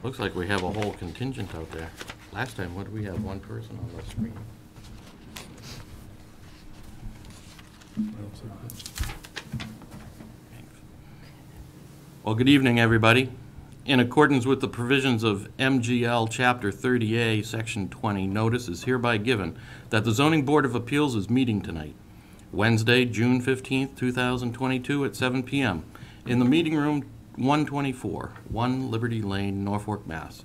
Looks like we have a whole contingent out there. Last time, what did we have? One person on the screen. Well, good evening, everybody. In accordance with the provisions of MGL Chapter 30A, Section 20, notice is hereby given that the Zoning Board of Appeals is meeting tonight, Wednesday, June 15th, 2022 at 7 p.m. in the meeting room 124, 1 Liberty Lane, Norfolk, Mass.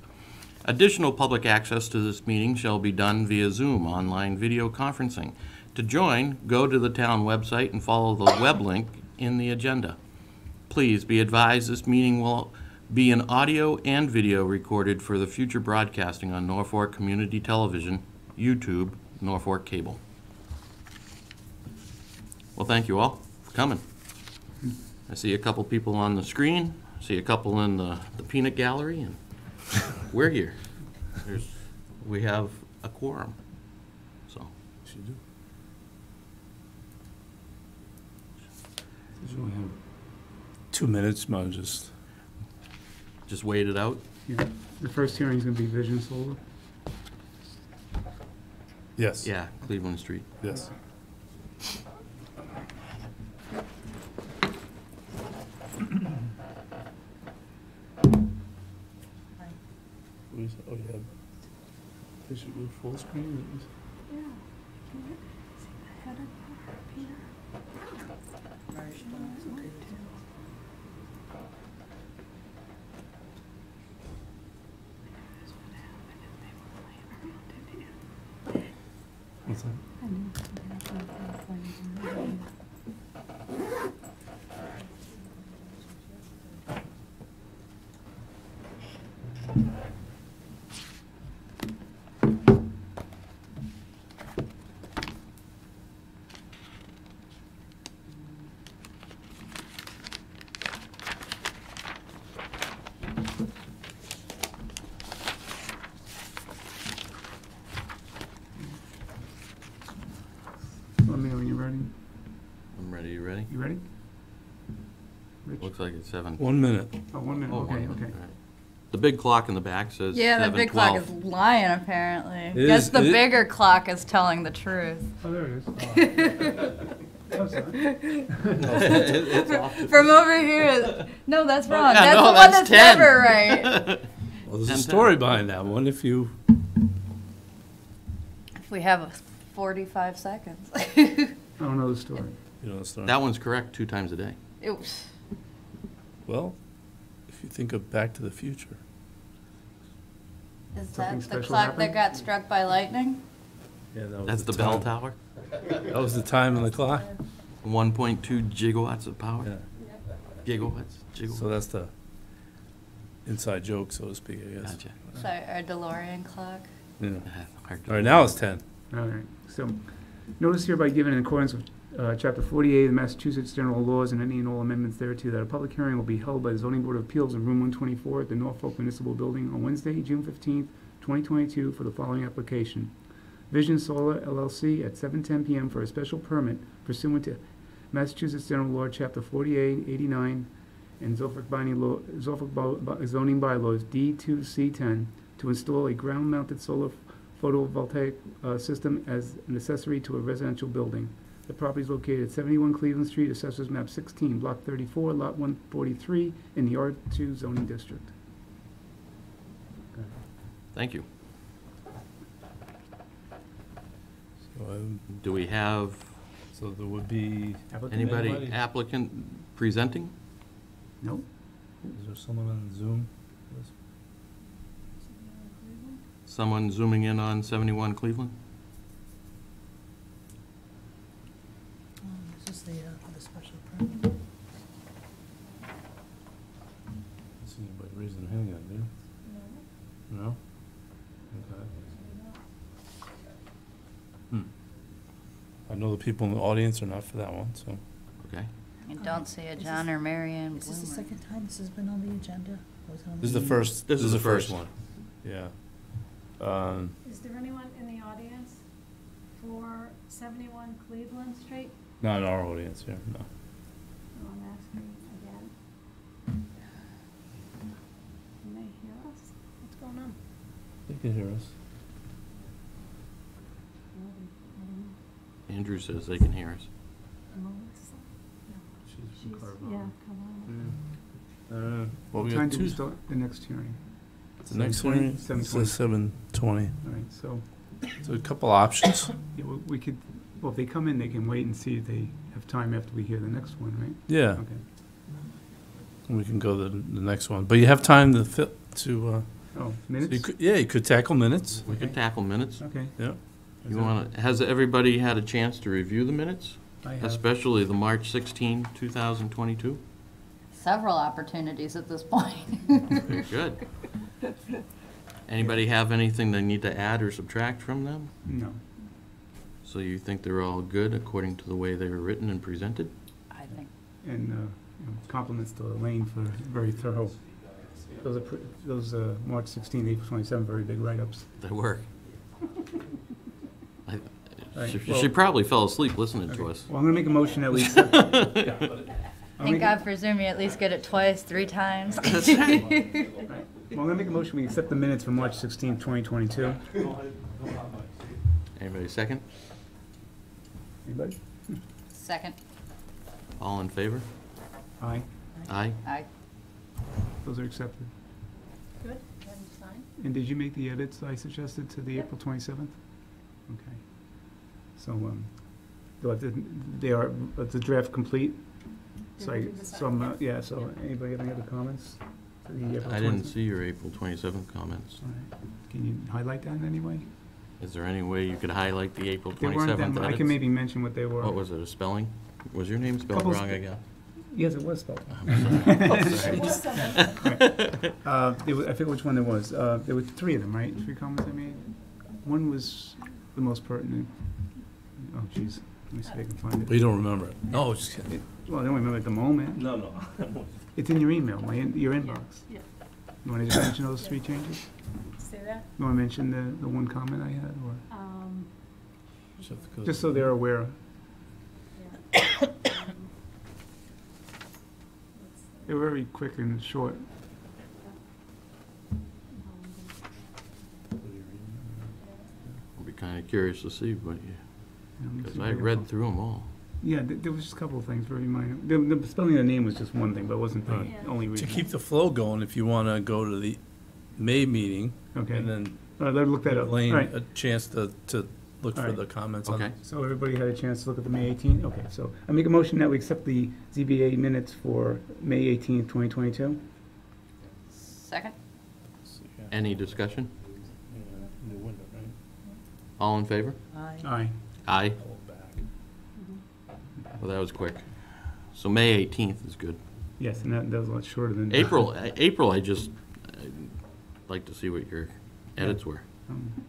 Additional public access to this meeting shall be done via Zoom online video conferencing. To join, go to the town website and follow the web link in the agenda. Please be advised this meeting will be an audio and video recorded for the future broadcasting on Norfolk Community Television, YouTube, Norfolk Cable. Well, thank you all for coming. I see a couple people on the screen, I see a couple in the peanut gallery, and we're here. We have a quorum, so. Yes, you do. You only have 2 minutes, man, Just wait it out. Yeah. The first hearing is going to be Vision Solar. Yes. Yeah, Cleveland Street. Yes. Oh, you have Vision with full screen? Yeah. Can you see the head of Peter? What's that? I knew something happened. Let me know when you're ready. I'm ready. You ready? You ready? Rich? Looks like it's 7. 1 minute. Oh, 1 minute. Oh, Okay, 1 minute. okay. All right. The big clock in the back says Yeah, the 7:12. big clock is lying, apparently. It Guess is- the it- bigger clock is telling the truth. Oh, there it is. Oh, sorry. It's off. From over here, no, that's wrong. Yeah, That's no, the one that's that's 10. never right. Well, there's a 10. story behind that one if you... If we have 45 seconds. I don't know the story. You know the story. That one's correct 2 times a day. Oops. Well, if you think of Back to the Future. Is Something that the special clock that happened? got struck by lightning? Yeah, that was That's the bell time. tower. That was the time on the clock? 1.2 gigawatts of power. Yeah. Gigawatts. So that's the inside joke, so to speak, I guess. Gotcha. So our DeLorean clock. Yeah. Hard to- All right, now it's 10. All right. So, notice hereby given in accordance with Chapter 48 of the Massachusetts General Laws and any and all amendments thereto, that a public hearing will be held by the Zoning Board of Appeals in Room 124 at the Norfolk Municipal Building on Wednesday, June 15th, 2022, for the following application. Vision Solar LLC at 7:10 p.m. for a special permit pursuant to Massachusetts General Law, Chapter 48, 89, and Norfolk zoning bylaws D2C10 to install a ground-mounted solar photovoltaic system as an accessory to a residential building. The property is located at 71 Cleveland Street, Assessors Map 16, Block 34, Lot 143, in the R2 zoning district. Thank you. So, Do we have so there would be... anybody applicant presenting? Nope. Is there someone on Zoom? Someone zooming in on 71 Cleveland? This is the special permit. I don't see anybody raising their hand yet, do you? No. No? Okay. I know the people in the audience are not for that one, so. Okay. You don't see a John or Marianne Is this the Bloomer. second time this has been on the agenda? Or was it on This is the first, This is the first. one. Yeah. Is there anyone in the audience for 71 Cleveland Street? Not in our audience here, no. No, I'm asking again. Can they hear us? They can hear us. Andrew says they can hear us. She's She's, from Carlisle. yeah, come Well, What we time got do we two. start the next hearing? The next 7:20? hearing 7:20. says 7:20. All right, so, So a couple options. yeah, we could, well, if they come in, they can wait and see if they have time after we hear the next one, right? Yeah, Okay. we can go to the next one. But you have time to fit to. Oh, So minutes? you could, yeah, you could tackle minutes. We can tackle minutes. Okay. Yeah. You want to, has everybody had a chance to review the minutes? I have. Especially the March 16, 2022? Several opportunities at this point. Very good. Anybody have anything they need to add or subtract from them? No. So you think they're all good according to the way they were written and presented? I think. And compliments to Elaine for very thorough. Those March 16, April 27, very big write-ups. They were. Right, She well- probably fell asleep listening to Okay. us. Well, I'm going to make a motion that we accept. Thank God for Zoom, you at least get it twice, 3 times. That's right. Well, I'm going to make a motion, we accept the minutes from March 16, 2022. Anybody second? Anybody? Second. All in favor? Aye. Aye. Aye. Those are accepted. Good, can you sign? And did you make the edits I suggested to the Yep. April 27th? Okay. So, they are, the draft complete? So Did you decide? yeah, so anybody have any other comments? to the April I didn't 27th? see your April 27th comments. All right. Can you highlight that in any way? Is there any way you could highlight the April They weren't 27th them, I can edits? maybe mention what they were. What was it, a spelling? Was your name spelled Couple wrong again? Yes, it was spelled. It was someone. I forget which one there was. There were 3 of them, right? 3 comments I made? One was the most pertinent. Oh, jeez. Let me see if I can find But it. you don't remember it. No, just kidding. Well, I don't remember at the moment. No, no. It's in your email, your inbox. Yeah. You want to just mention those 3 changes? Say that? You want to mention the one comment I had, or Just have to go- just so they're aware? Yeah. They were very quick and short. I'll be kind of curious to see what you, Let me because see if I can read find- through them all. Yeah, there was just a couple of things, very minor. The spelling of the name was just one thing, but it wasn't the Right. Yeah. only To reason. keep the flow going, if you want to go to the May meeting, Okay. and then All right, let's look that up. All Elaine right. a chance to look All for right. the comments on Okay. it. So everybody had a chance to look at the May 18th? Okay, so I make a motion that we accept the ZBA minutes for May 18th, 2022. Second. Any discussion? New window, right? All in favor? Aye. Aye. Aye. Hold back. Well, that was quick. So May 18th is good. Yes, and that was a lot shorter than. April, I'd like to see what your edits were.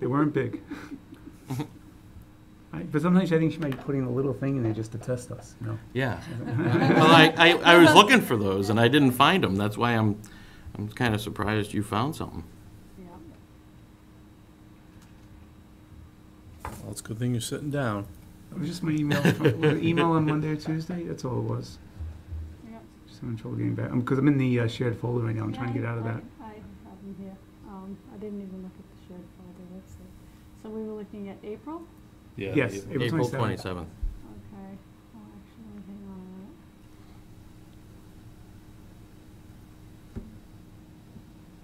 They weren't big. But sometimes I think she might be putting a little thing in there just to test us, you know? Yeah. Well, I was looking for those and I didn't find them. That's why I'm kind of surprised you found something. Yeah. Well, it's a good thing you're sitting down. It was just my email, was it email on Monday or Tuesday? That's all it was. Yeah. Just having trouble getting back, because I'm in the shared folder right now, I'm trying to get out of that. I have them here. I didn't even look at the shared folder, let's see. So we were looking at April? Yeah. Yes, you- April April 27th. 27th. Okay. Oh, actually, hang on a minute.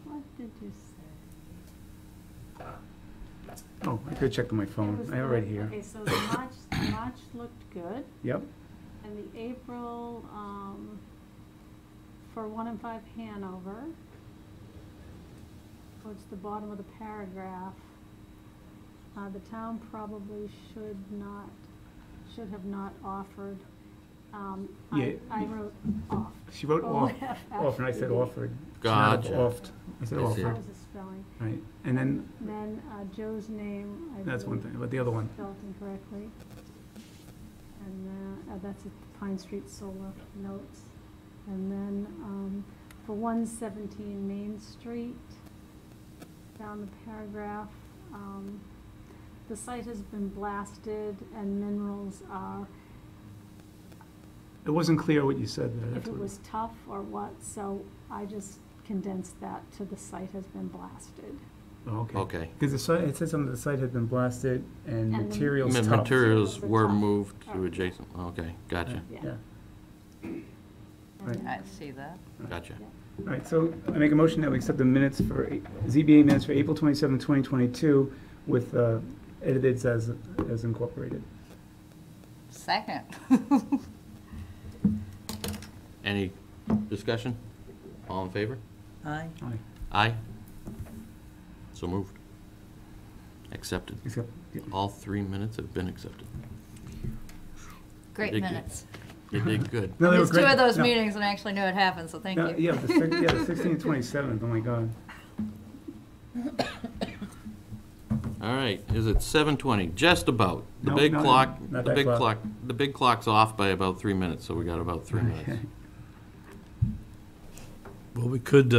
What did you say? Oh, I could check on my It phone, was I have it the- right here. Okay, so the March looked good, Yep, and the April, for 1 and 5 Hanover, towards the bottom of the paragraph, the town probably should have not offered, Yeah. I wrote off. she wrote off, and I said offered. She might have Gotcha. offed. I said I see. That offered, was a spelling. right, and then, Then Joe's name, I that's one believe, thing, but the other one, spelled incorrectly. And that's at Pine Street Solar Notes. And then for 117 Main Street, down the paragraph, the site has been blasted and minerals are, it wasn't clear what you said there. if that's it what was tough or what, so I just condensed that to the site has been blasted. Oh, okay. Okay. Because the site, it said something, the site had been blasted and And the materials tough. Materials were Tough. moved to adjacent, okay, gotcha, Yeah. Right. I see that. gotcha. All right, so I make a motion that we accept the minutes for, ZBA minutes for April 27, 2022 with edits as incorporated. Second. Any discussion? All in favor? Aye. Aye. Aye. So moved. Accepted. Except, All 3 minutes have been accepted. Great Did good. minutes. You did good. no, they were Missed two great. of those No, meetings and I actually knew it happened, so thank no, you. Yeah, the 16th and 27th, oh my God. All right, is it 7:20? Just about. The No, big no, clock, not the that big clock. clock, the big clock's off by about 3 minutes, so we got about 3 minutes. Okay. Well, we could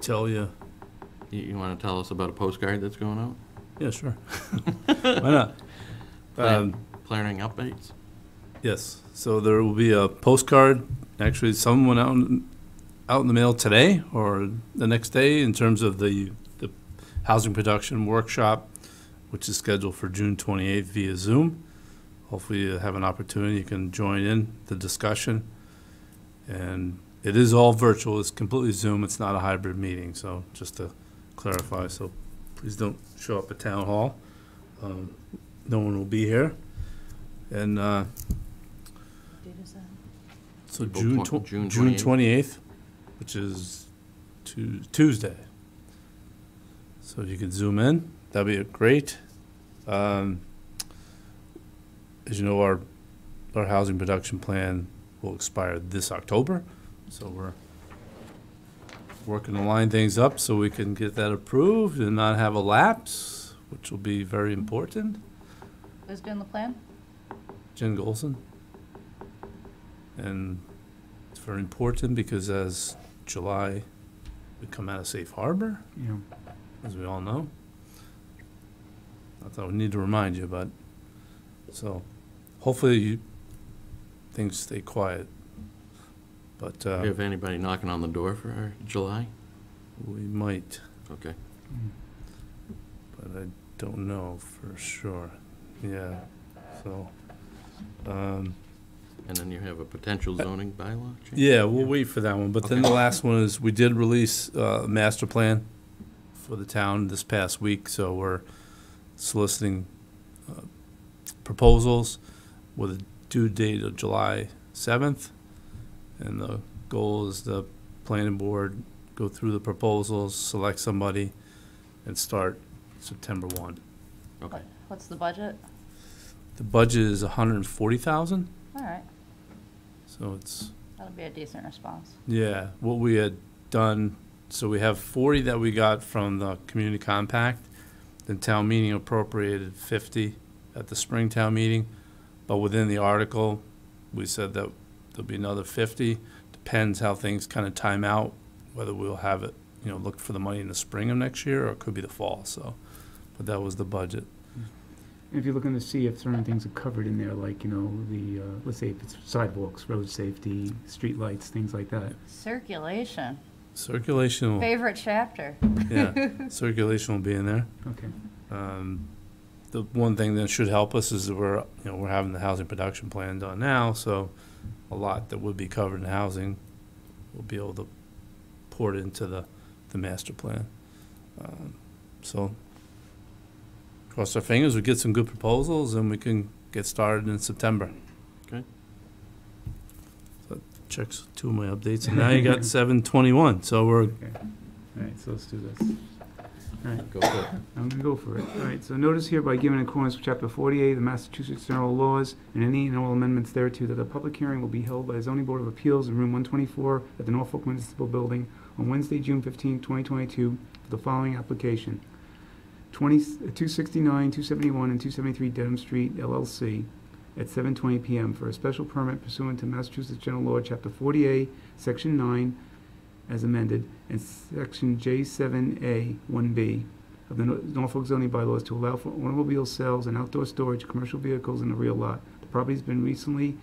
tell you. You want to tell us about a postcard that's going out? Yeah, sure. Why not? Planning updates? Yes. So there will be a postcard. Actually, some went out in the mail today or the next day in terms of the housing production workshop, which is scheduled for June 28th via Zoom. Hopefully you have an opportunity. You can join in the discussion. And it is all virtual. It's completely Zoom. It's not a hybrid meeting. So just to clarify, so please don't show up at town hall. No one will be here. And What date is that? so April June 28th, which is Tuesday. So if you could zoom in, that'd be great. As you know, our housing production plan will expire this October, so we're working to line things up so we can get that approved and not have a lapse, which will be very important. Who's doing the plan? Jen Golson. And it's very important because as July, we come out of safe harbor, Yeah. as we all know. Not that we need to remind you, but, so, hopefully things stay quiet. But, Do you have anybody knocking on the door for our July? we might, Okay. but I don't know for sure. Yeah, so, And then you have a potential zoning bylaw change? yeah, we'll wait for that one. But then the Okay. last one is, we did release a master plan for the town this past week, so we're soliciting proposals with a due date of July 7th. And the goal is the planning board go through the proposals, select somebody, and start September 1. Okay. What's the budget? The budget is 140,000, All right, so it's, that'll be a decent response. yeah, what we had done, so we have 40 that we got from the community compact. Then town meeting appropriated 50 at the spring town meeting, but within the article, we said that there'll be another 50. Depends how things kind of time out, whether we'll have it, look for the money in the spring of next year, or it could be the fall, so. But that was the budget. And if you're looking to see if certain things are covered in there, like, let's say if it's sidewalks, road safety, street lights, things like that. Circulation, Circulation will, favorite chapter. yeah, circulation will be in there. Okay. The one thing that should help us is that we're having the housing production plan done now, so a lot that would be covered in housing, we'll be able to pour it into the master plan. So, cross our fingers, we get some good proposals, and we can get started in September. Okay. So that checks two of my updates, and now you got 7/21, so we're, Okay. All right, so let's do this. All right. Go for it. I'm gonna go for it. All right, so notice hereby given in accordance with Chapter 48 of the Massachusetts General Laws and any and all amendments thereto that a public hearing will be held by the Zoning Board of Appeals in Room 124 at the Norfolk Municipal Building on Wednesday, June 15, 2022, for the following application. 269, 271, and 273 Dedham Street, LLC, at 7:20 p.m. for a special permit pursuant to Massachusetts General Law, Chapter 48, Section 9, as amended, and Section J7A 1B of the Norfolk zoning bylaws to allow for automobile sales and outdoor storage of commercial vehicles in the rear lot. The property's been recently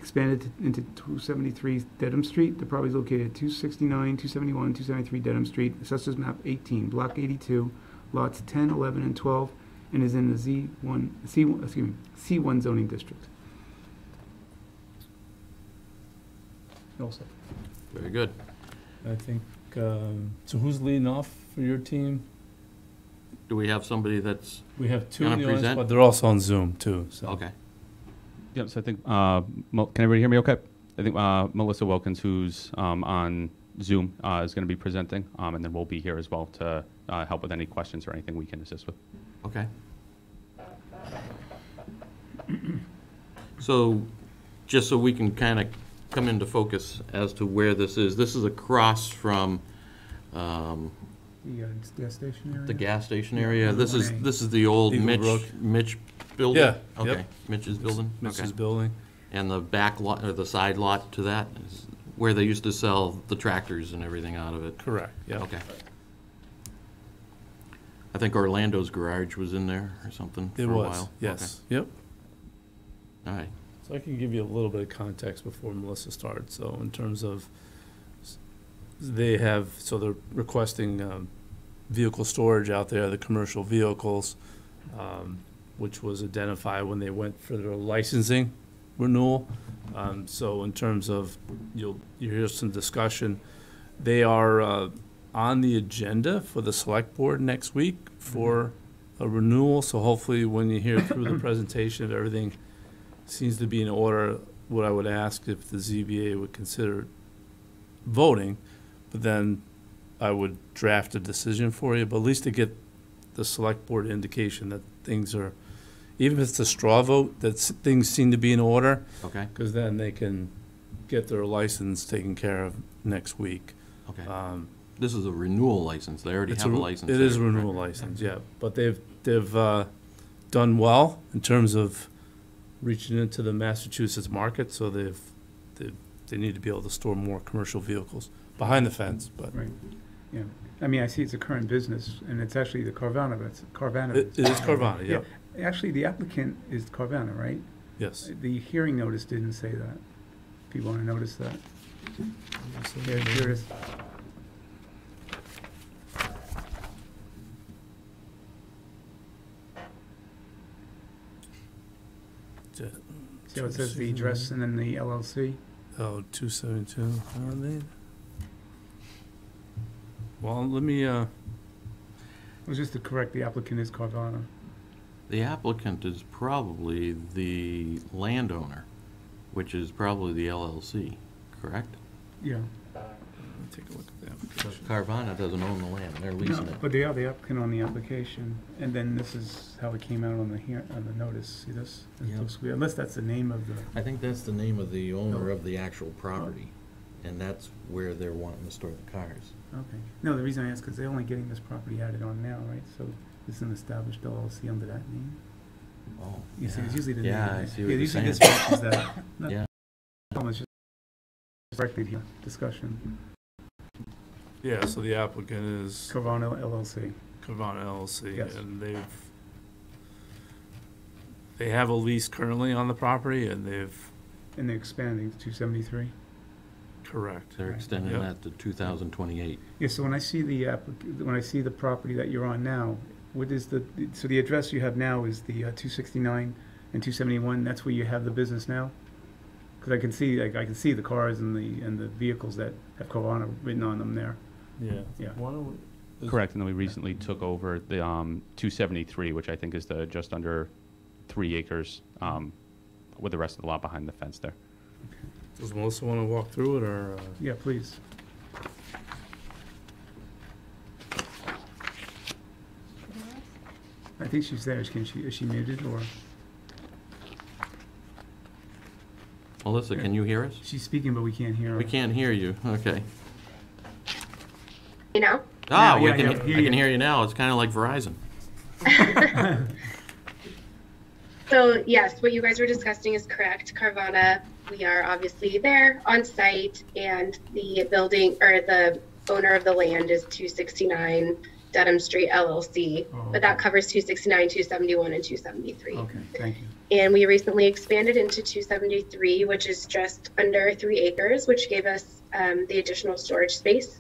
expanded into 273 Dedham Street. The property is located at 269, 271, 273 Dedham Street, Assessors Map 18, Block 82, lots 10, 11, and 12, and is in the C1 zoning district. Also. Very good. I think, so who's leading off for your team? Do we have somebody that's, We have two Gonna in the audience, present? but they're also on Zoom too, so. okay. Yep, so I think, can everybody hear me okay? I think Melissa Wilkins, who's on Zoom, is going to be presenting, and then we'll be here as well to help with any questions or anything we can assist with. Okay. So, just so we can kind of come into focus as to where this is across from The gas station area? the gas station Yeah, area. This is 1A. the old Eagle Brook. Mitch building? Yeah, Okay, yep. Mitch's building? Mrs. Okay. Building. And the back lot, or the side lot to that is where they used to sell the tractors and everything out of it? Correct, yeah. Okay. I think Orlando's garage was in there or something for It a was, while? yes, yep. Okay. All right. So I can give you a little bit of context before Melissa starts. So in terms of, they're requesting vehicle storage out there, the commercial vehicles, which was identified when they went for their licensing renewal. So in terms of, you hear some discussion. They are on the agenda for the select board next week for a renewal. So hopefully when you hear through the presentation, if everything seems to be in order, what I would ask if the ZBA would consider voting, but then I would draft a decision for you, but at least to get the select board indication that things are, even if it's a straw vote, that things seem to be in order, Okay, because then they can get their license taken care of next week. okay. This is a renewal license. They already have a license. It is a there, right? renewal license, yeah, but they've done well in terms of reaching into the Massachusetts market, so they need to be able to store more commercial vehicles behind the fence, but Right, yeah. I mean, I see it's a current business, and it's actually the Carvana, but it's Carvana. it is Carvana, yeah, Actually, the applicant is Carvana, right? yes. The hearing notice didn't say that. If you want to notice that. Here it is. See how it says the address and then the LLC? Oh, 272, well, let me, It was just to correct, the applicant is Carvana. The applicant is probably the landowner, which is probably the LLC, correct? Yeah. take a look at the Because application. Carvana doesn't own the land, they're leasing No, it. but they are the applicant on the application, and then this is how it came out on the notice. See this? It's Yeah. so sweet. Unless that's the name of the. I think that's the name of the owner of the actual property, and that's where they're wanting to store the cars. Okay. No, the reason I ask is they're only getting this property added on now, right? So it's an established LLC under that name. Oh, You see, it's usually the name. Yeah, I right? see what Yeah, you're usually saying. this matches that. Not- Yeah. It's just correctly here, discussion. Yeah, so the applicant is Carvana LLC. Carvana LLC, Yes. and they have a lease currently on the property, and they've, And they're expanding to 273. correct. They're extending Yep. that to 2028. Yeah, so when I see the when I see the property that you're on now, what is so the address you have now is the 269 and 271, that's where you have the business now? Because I can see the cars and the vehicles that have Carvana written on them there. Yeah. Yeah. Why don't we- Correct, and then we recently took over the 273, which I think is the just under 3 acres, with the rest of the lot behind the fence there. Does Melissa want to walk through it, or? Yeah, please. I think she's there. Is she muted or? Melissa, can you hear us? She's speaking, but we can't hear her. We can't hear you, okay. You know? Ah, Now, we yeah, can, yeah, I hear you. can hear you now, it's kind of like Verizon. So yes, what you guys were discussing is correct. Carvana, we are obviously there on site, and the building or the owner of the land is 269 Dedham Street LLC, Oh, but that okay. covers 269, 271, and 273. Okay, thank you. And we recently expanded into 273, which is just under 3 acres, which gave us the additional storage space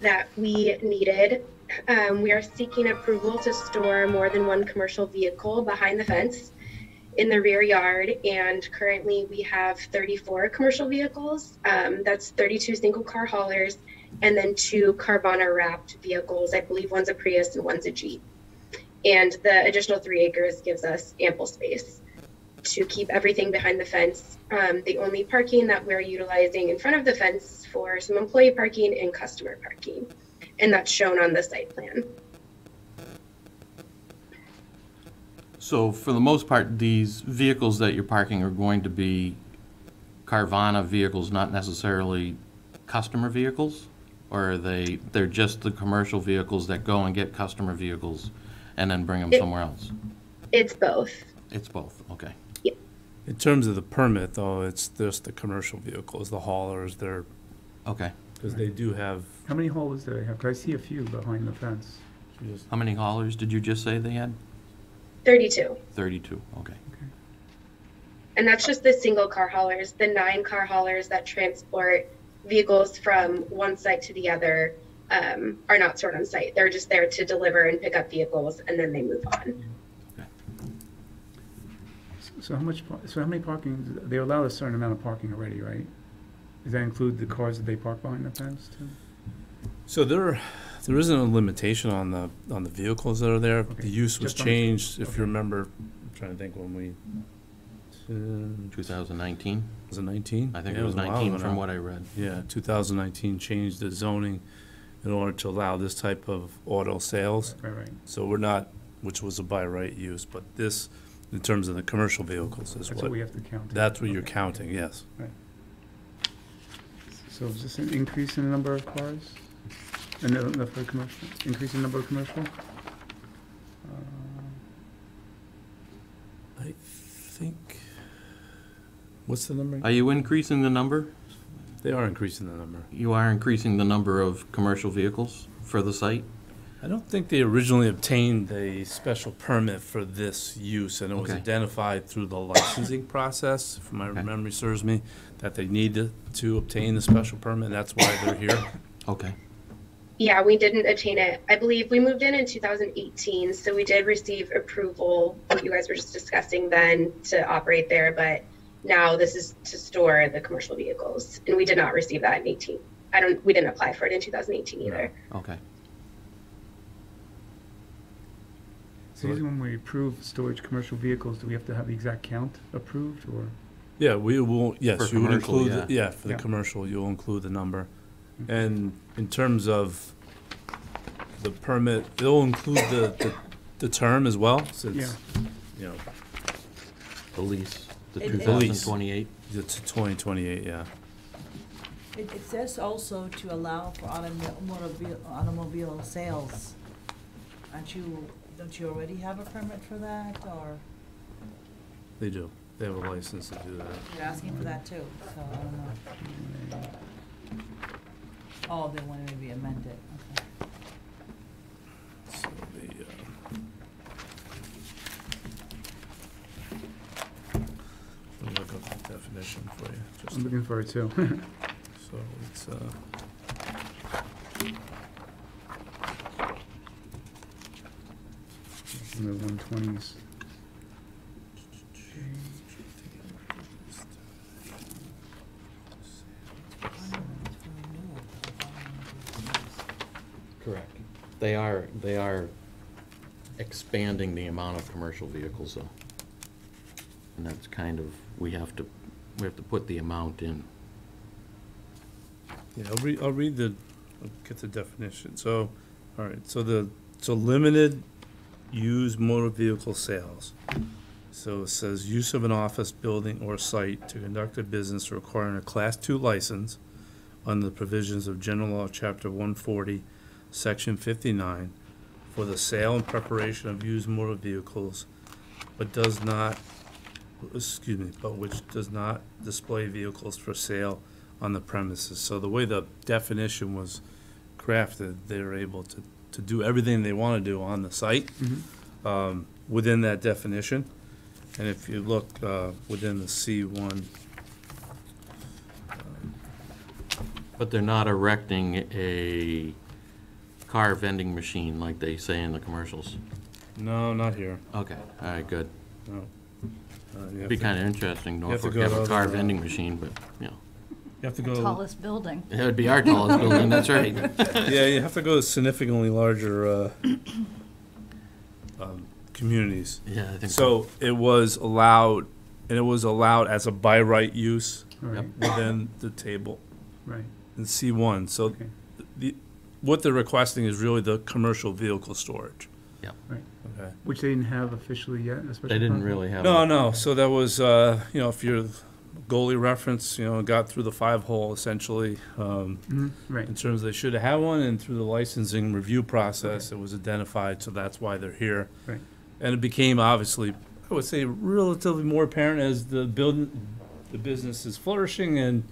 that we needed. We are seeking approval to store more than one commercial vehicle behind the fence in the rear yard, and currently we have 34 commercial vehicles. That's 32 single car haulers and then 2 Carvana wrapped vehicles. I believe one's a Prius and one's a Jeep. And the additional 3 acres gives us ample space to keep everything behind the fence. The only parking that we're utilizing in front of the fence is for some employee parking and customer parking, and that's shown on the site plan. So for the most part, these vehicles that you're parking are going to be Carvana vehicles, not necessarily customer vehicles? Or they're just the commercial vehicles that go and get customer vehicles and then bring them somewhere else? It's both. It's both, okay. In terms of the permit, though, it's just the commercial vehicles, the haulers, they're, Okay. because they do have, How many haulers do they have? 'Cause I see a few behind the fence. How many haulers did you just say they had? 32. 32, okay. And that's just the single car haulers. The 9 car haulers that transport vehicles from one site to the other are not stored on site. They're just there to deliver and pick up vehicles, and then they move on. So how many parking, they allow a certain amount of parking already, right? Does that include the cars that they park behind the fence too? so there isn't a limitation on the vehicles that are there. Okay. The use was Just on- changed, if okay. you remember, I'm trying to think when we, 2019? was it 19? I think Yeah, it was a while 19 ago from now. what I read. Yeah, 2019 changed the zoning in order to allow this type of auto sales. Right. So we're not, which was a by right use, but this, in terms of the commercial vehicles, is That's what we have to count. that's what you're Okay. counting, yes. So is this an increase in the number of cars? And the for commercial, increase in number of commercial? I think, what's the number? Are you increasing the number? They are increasing the number. You are increasing the number of commercial vehicles for the site? I don't think they originally obtained a special permit for this use, and it was Okay. identified through the licensing process, if my Okay. memory serves me, that they needed to obtain the special permit, and that's why they're here. Okay. Yeah, we didn't obtain it. I believe we moved in 2018, so we did receive approval, what you guys were just discussing then, to operate there, but now this is to store the commercial vehicles, and we did not receive that in 18. We didn't apply for it in 2018 either. Okay. So usually when we approve storage commercial vehicles, do we have to have the exact count approved or? Yeah, we will, yes, For you would commercial, include, yeah. for the Yeah. commercial, you'll include the number. And in terms of the permit, it'll include the term as well, since, Yeah. you know, The lease, the It- it- 2028? it's 2028, yeah. It says also to allow for automobile sales. Don't you already have a permit for that, or They do. They have a license to do that. you're asking for that too, so I don't know. Oh, they want to maybe amend it, okay. So the, let me look up the definition for you, just, I'm looking for it too. so it's, In the 120s. Correct. They are expanding the amount of commercial vehicles, though. And that's kind of, we have to put the amount in. yeah, I'll get the definition. So, all right, so limited used motor vehicle sales. So it says use of an office building or site to conduct a business requiring a Class II license under the provisions of General Law, Chapter 140, Section 59, for the sale and preparation of used motor vehicles, but which does not display vehicles for sale on the premises. So the way the definition was crafted, they were able to to do everything they want to do on the site within that definition. And if you look within the C1, But they're not erecting a car vending machine like they say in the commercials. no, not here. Okay, all right, good. No. You It'd be kind of interesting, have to Norfolk go have to a car other, vending machine, but, you know, You have to The go. tallest building. it would be our tallest building, that's right. Yeah, you have to go to significantly larger communities. Yeah, I think So it was allowed, and it was allowed as a by right use Right, within the table right, in C1. So okay, what they're requesting is really the commercial vehicle storage. Yep. right. Okay. Which they didn't have officially yet, a special They didn't permit? really have. No, a- no, so that was, if you're goalie reference, got through the 5-hole essentially, Right, in terms of they should have had one, and through the licensing review process, it was identified, so that's why they're here. right. And it became obviously, I would say, relatively more apparent as the business is flourishing, and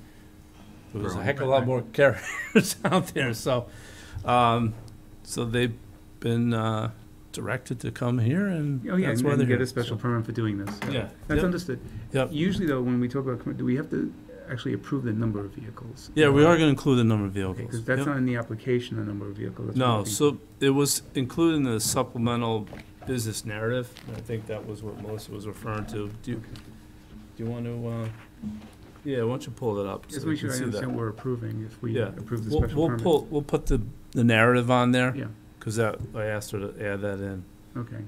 there was a Growing. heck of a lot more carriers out there, so they've been directed to come here, and Oh, yeah, that's why and they're get here. a special permit for doing this. Yeah. That's Yep. understood. Yep. Usually, though, when we talk about, do we have to actually approve the number of vehicles? Yeah, we are gonna include the number of vehicles. Because that's Yep. not in the application, the number of vehicles. That's what No, I'm thinking. so it was included in the supplemental business narrative, and I think that was what Melissa was referring to. Do you want to, yeah, why don't you pull that up? so Just we make sure can I see that. understand what we're approving if we Yeah. approve the We'll- special permit. We'll put the narrative on there, Yeah, because that, I asked her to add that in. okay.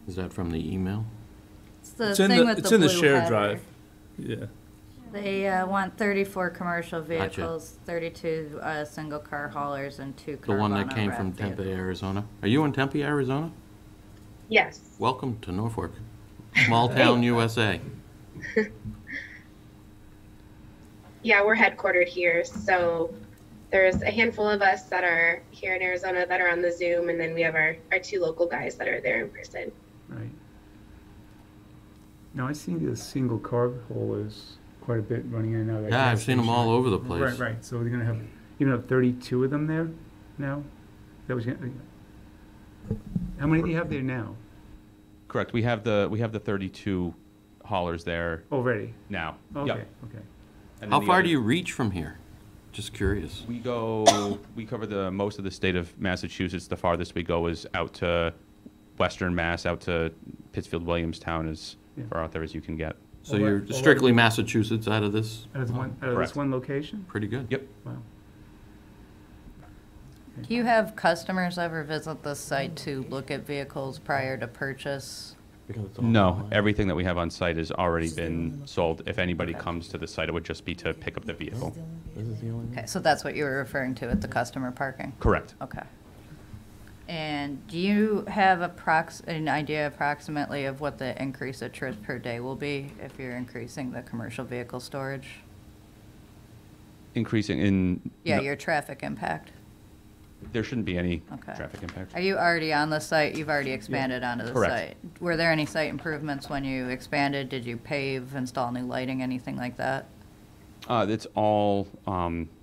Is that from the email? It's the It's in thing the- with it's the in the blue shared header. drive. Yeah, They want 34 commercial Gotcha. vehicles, 32 single car haulers, and 2 The one that Carvana came wrap from Tempe, vehicles. Arizona? Are you in Tempe, Arizona? Yes. Welcome to Norfolk, small town USA. Yeah, we're headquartered here, so there's a handful of us that are here in Arizona that are on the Zoom, and then we have our 2 local guys that are there in person. Right. Now, I see the single car haulers quite a bit running in and out of that Yeah, I've gas seen them station. all over the place. Right, right, so they're gonna have, you're gonna have 32 of them there now? That was, how many do you have there now, Correct. We have the 32 haulers there already? now. Okay, Yep. okay. And How then the far other- do you reach from here? Just curious. We cover the most of the state of Massachusetts. The farthest we go is out to Western Mass, out to Pittsfield, Williamstown, as Yeah. far out there as you can get. So you're Alright. strictly Massachusetts out of this? Out of one, out of Correct. this one location? Pretty good. Yep. Wow. Do you have customers ever visit the site to look at vehicles prior to purchase? No, everything that we have on site has already been sold. If anybody comes to the site, it would just be to pick up the vehicle. Okay, so that's what you were referring to at the customer parking? Correct. Okay. And do you have an idea approximately of what the increase of trips per day will be if you're increasing the commercial vehicle storage? Increasing in. Yeah, no, your traffic impact. There shouldn't be any Okay. traffic impact. Are you already on the site? You've already expanded onto the Correct. site? Were there any site improvements when you expanded? Did you pave, install new lighting, anything like that? It's all,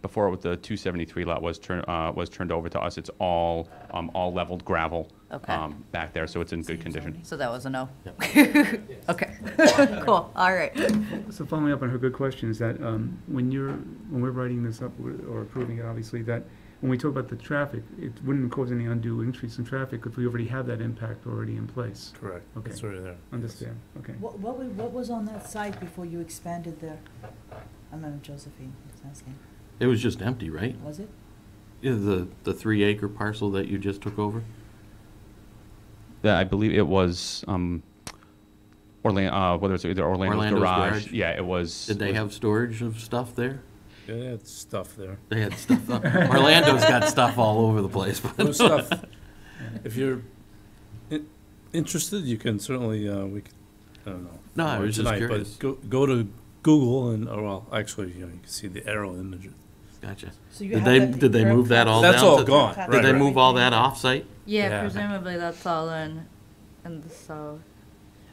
before the 273 lot was turned over to us, it's all leveled gravel. Okay. Back there, so it's in good condition. So that was a no? Okay, cool, all right. So following up on her good question, is that when we're writing this up or approving it, obviously, that when we talk about the traffic, it wouldn't cause any undue increase in traffic if we already have that impact already in place. correct. Okay. It's already there. Understand, okay. What was on that site before you expanded there? I'm not Josephine, just asking. It was just empty, right? Was it? Yeah, the 3-acre parcel that you just took over? Yeah, I believe it was, Orlando, whether it's either Orlando's Garage. Yeah, it was. Did they have storage of stuff there? Yeah, they had stuff there. They had stuff. Orlando's got stuff all over the place. There was stuff. If you're interested, you can certainly, we could, I don't know. No, I more was just tonight, curious. But go to Google and, or well, actually, you can see the aerial images. Gotcha. So you Did have they that did they curb move that all That's down? all to- gone, Did Did they right. move all that off-site? Yeah, Yeah. presumably that's all in the south.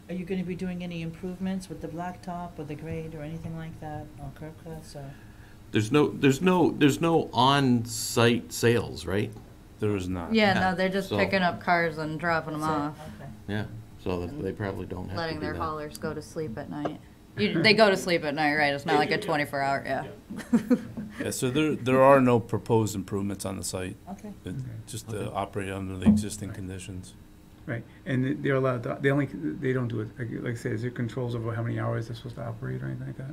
Are you gonna be doing any improvements with the blacktop or the grade or anything like that, or curb cuts, or? There's no on-site sales, right? there is not. Yeah, Yeah, no, they're just so- picking up cars and dropping them off, Okay. Yeah, so that they probably don't have to letting do their that. haulers go to sleep at night. They go to sleep at night, right? It's not like a 24-hour, yeah. Yeah, so there are no proposed improvements on the site, Okay. just to operate under the existing conditions. Right, and they're allowed, they don't do it, like I said, is there controls over how many hours they're supposed to operate or anything like that?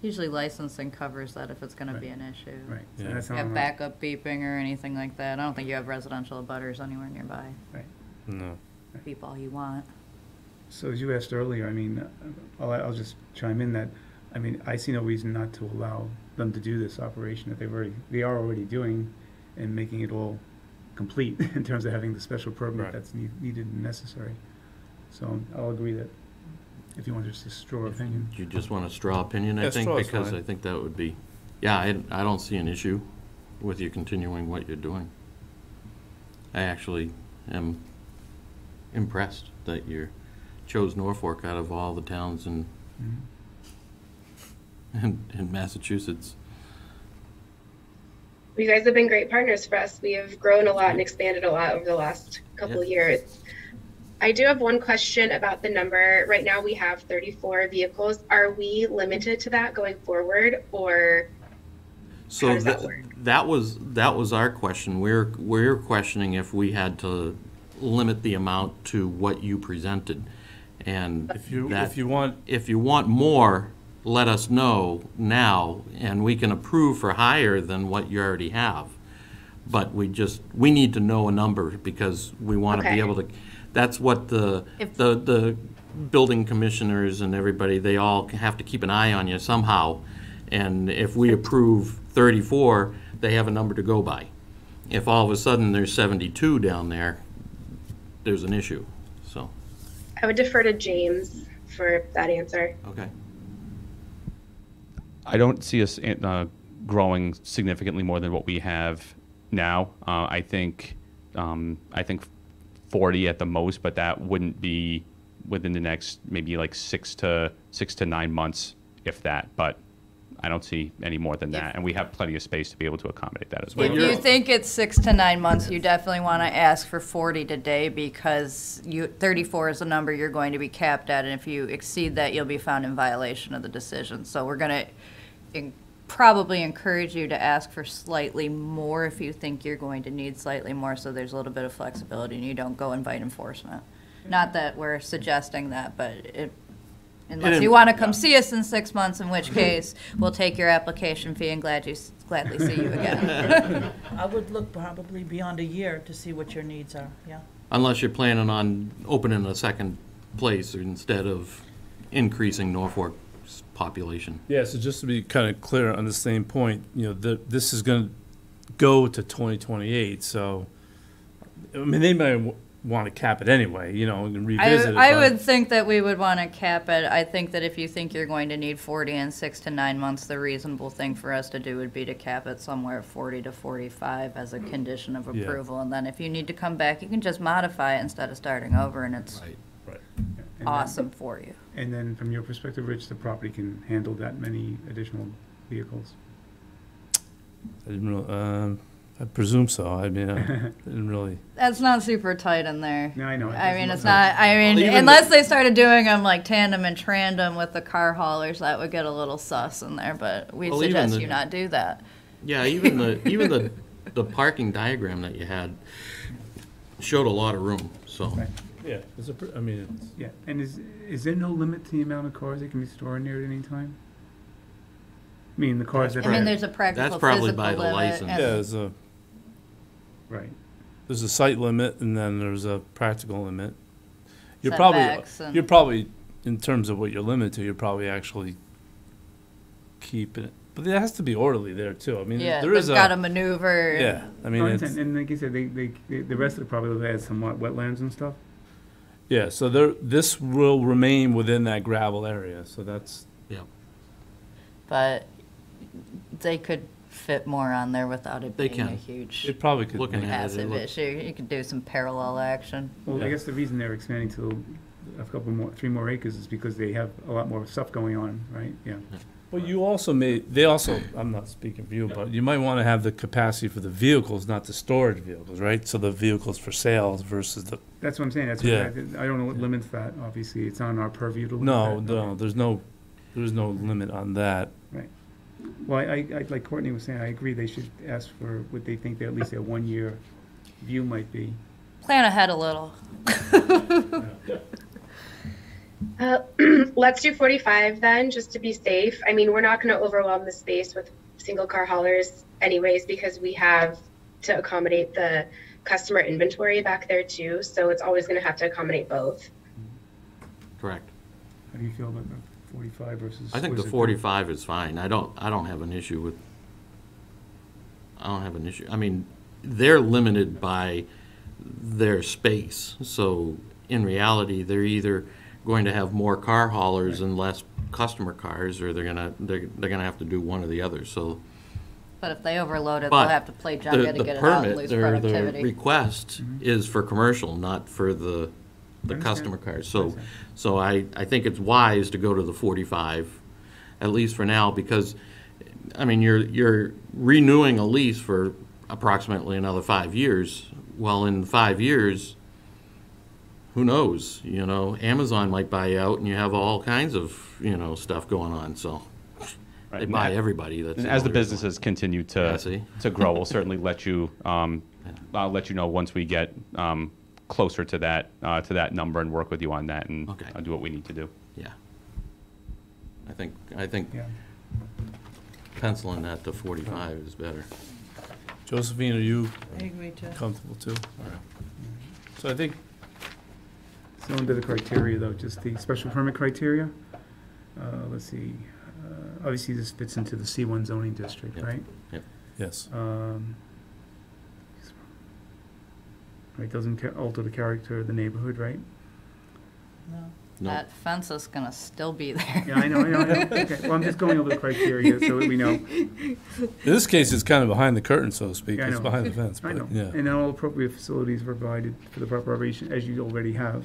Usually licensing covers that if it's gonna be an issue. Right. So Yeah. that's You not have backup beeping or anything like that. I don't think you have residential abutters anywhere nearby. No. Beep all you want. So as you asked earlier, I mean, I'll just chime in that, I mean, I see no reason not to allow them to do this operation that they are already doing and making it all complete in terms of having the special permit Right. that's needed and necessary. So I'll agree that if you want just a straw opinion. You just want a straw opinion, I Yeah, think, straw is because fine. I think that would be, yeah, I don't see an issue with you continuing what you're doing. I actually am impressed that you chose Norfolk out of all the towns in Massachusetts. You guys have been great partners for us. We have grown a lot and expanded a lot over the last couple of years. I do have one question about the number. Right now we have 34 vehicles. Are we limited to that going forward, or So how does that work? that was our question. We're questioning if we had to limit the amount to what you presented. And If you want, if you want more, let us know now, and we can approve for higher than what you already have. But we need to know a number because we want to be Okay. able to, that's what the building commissioners and everybody, they all have to keep an eye on you somehow. And if we approve 34, they have a number to go by. If all of a sudden there's 72 down there, there's an issue, so, I would defer to James for that answer. okay. I don't see us growing significantly more than what we have now. I think 40 at the most, but that wouldn't be within the next maybe like 6 to 9 months, if that. But I don't see any more than that, and we have plenty of space to be able to accommodate that as well. If you think it's 6 to 9 months, you definitely want to ask for 40 today because 34 is the number you're going to be capped at, and if you exceed that, you'll be found in violation of the decision. So we're going to probably encourage you to ask for slightly more if you think you're going to need slightly more, so there's a little bit of flexibility and you don't go invite enforcement. Not that we're suggesting that, but unless you want to come see us in 6 months, in which case we'll take your application fee and gladly see you again. I would look probably beyond a year to see what your needs are, yeah. Unless you're planning on opening a second place instead of increasing Norfolk's population. yeah, so just to be kind of clear on the same point, this is going to go to 2028, so, I mean, they might want to cap it anyway, and revisit it. I but- would think that we would want to cap it. I think that if you think you're going to need 40 in 6 to 9 months, the reasonable thing for us to do would be to cap it somewhere 40 to 45 as a condition of Yeah. approval. And then if you need to come back, you can just modify it instead of starting over, and it's Right. Right. And awesome for you. And then from your perspective, Rich, the property can handle that many additional vehicles? I didn't really, I presume so. I mean, I didn't really. That's not super tight in there. No, I know. I mean, It's it's not, Well, even unless they started doing them like tandem and tandem with the car haulers, that would get a little sus in there, but we Well, even suggest the- you not do that. Yeah, even the parking diagram that you had showed a lot of room, so. Right. Yeah, I mean, it's. Yeah, and is there no limit to the amount of cars that can be stored in there at any time? I mean, the cars that. I mean, there's a practical That's probably physical by the limit, license. and- Yeah, Right. there's a site limit and then there's a practical limit. You're probably, Setbacks and- you're probably, in terms of what you're limited to, you're probably actually keeping it. But it has to be orderly there too. I mean, Yeah, there they've is got to maneuver. yeah, I mean, No, it's, and like you said, the rest of the property has some wetlands and stuff? yeah, so this will remain within that gravel area, so that's, Yeah, But they could fit more on there without it They being a can. huge it probably could. Looking make- at it, passive looks- issue. You could do some parallel action. Well, I Yeah. guess the reason they're expanding to a couple more, 3 more acres is because they have a lot more stuff going on, right? Yeah. Well, you also they also, I'm not speaking for you, but you might want to have the capacity for the vehicles, not the storage vehicles, right? So the vehicles for sales versus the, That's what I'm saying, Yeah. I don't know what limits that, obviously, it's on our purview to limit no, that. no, there's no limit on that. Well, I, like Courtney was saying, I agree, they should ask for what they think at least their 1 year view might be. Plan ahead a little. Let's do 45 then, just to be safe. I mean, we're not going to overwhelm the space with single car haulers anyways, because we have to accommodate the customer inventory back there too. So it's always going to have to accommodate both. Correct. How do you feel about the 45 versus? I think what the is it, 45 is fine. I don't have an issue with, I mean, they're limited by their space. So in reality, they're either going to have more car haulers and less customer cars, or they're gonna have to do one or the other, so. But if they overload it, But they'll have to play Jenga to get it out and lose The productivity. request is for commercial, not for the Understand. customer cars. Understand. So I think it's wise to go to the 45, at least for now, because, I mean, you're renewing a lease for approximately another 5 years. Well, in 5 years, who knows, Amazon might buy you out and you have all kinds of, stuff going on, so. Right, They and buy that- everybody that's. And as the businesses continue Yeah, see? to grow, we'll certainly let you know once we get closer to that number and work with you on that and Okay. do what we need to do. Yeah. I think Yeah. penciling that to 45 is better. Josephine, are you I agree too. comfortable too? So I think, So under the criteria though, just the special permit criteria, let's see, obviously this fits into the C1 zoning district, Yep. right? yes. Right, doesn't alter the character of the neighborhood, right? No. No, That fence is gonna still be there. Yeah, I know. Okay, well, I'm just going over the criteria so that we know. In this case, it's kind of behind the curtain, so to speak. Yeah, I It's know. behind the fence, I know. but, yeah. And all appropriate facilities provided for the proper operation, as you already have.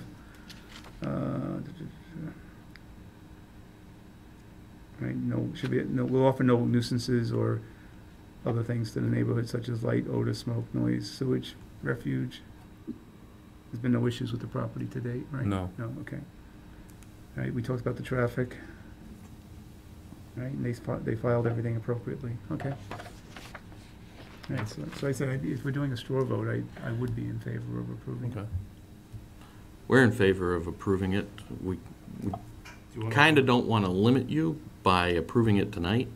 Right, we'll offer no nuisances or other things to the neighborhood such as light, odor, smoke, noise, sewage, refuge. There's been no issues with the property to date, right? No. No, okay. All right, we talked about the traffic. Right, and they filed everything appropriately, okay. All right, so I said, if we're doing a straw vote, I would be in favor of approving it. Okay. we're in favor of approving it. We kind of don't want to limit you by approving it tonight,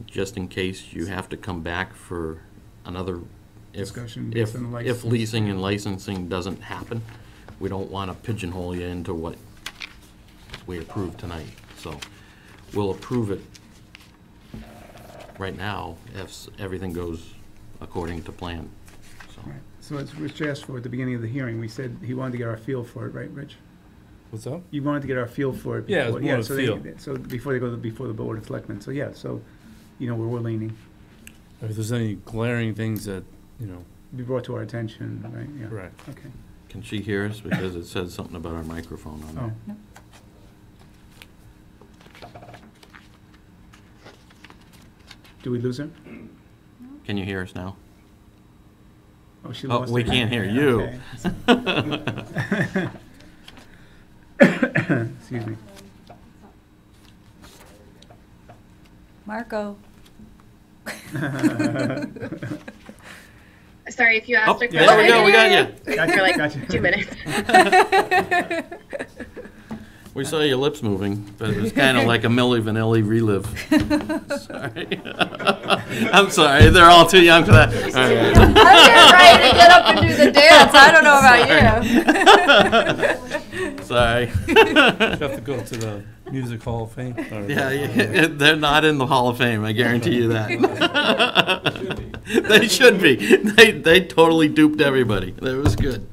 just in case you have to come back for another, Discussion if based on the if license. leasing and licensing doesn't happen. We don't want to pigeonhole you into what we approved tonight. So we'll approve it right now if everything goes according to plan. So, All right, so as Rich asked for at the beginning of the hearing, we said he wanted to get our feel for it, right, Rich? What's up? You wanted to get our feel for it Yeah, before. it's more of a so feel. So before they go before the Board of Selectmen, so yeah, so, where we're leaning, If there's any glaring things that, be brought to our attention, right, yeah. correct. Okay. can she hear us? Because it says something about our microphone on Oh. there. Do we lose her? Can you hear us now? Oh, she Oh, lost we her. can't hear you. Okay. Excuse me. Marco. Sorry, if you Oh, asked a there question. we go, we got you. For like Gotcha. 2 minutes. We saw your lips moving, but it was kind of like a Milli Vanilli relive. Sorry. I'm sorry, they're all too young for that. All right. I'm here ready to get up and do the dance. I don't know about you. Sorry. You have to go to the Music Hall of Fame. or- Yeah, they're not in the Hall of Fame, I guarantee you that. They should be. They totally duped everybody. That was good.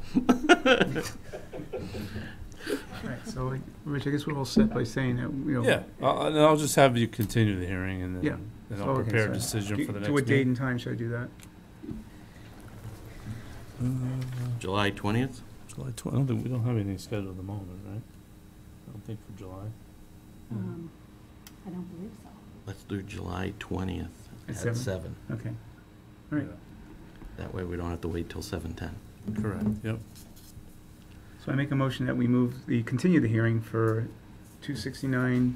All right, so, Rich, I guess we're all set by saying that, Yeah, and I'll just have you continue the hearing and Yeah. then Oh, I'll okay, prepare a so decision for the next To what date meeting. and time should I do that? July 20th? July 12th. I don't think, we don't have anything scheduled at the moment, right? I don't think for July. I don't believe so. Let's do July 20th At at 7? 7. Okay. All right. That way we don't have to wait till 7:10. Correct, yep. So I make a motion that we continue the hearing for 269,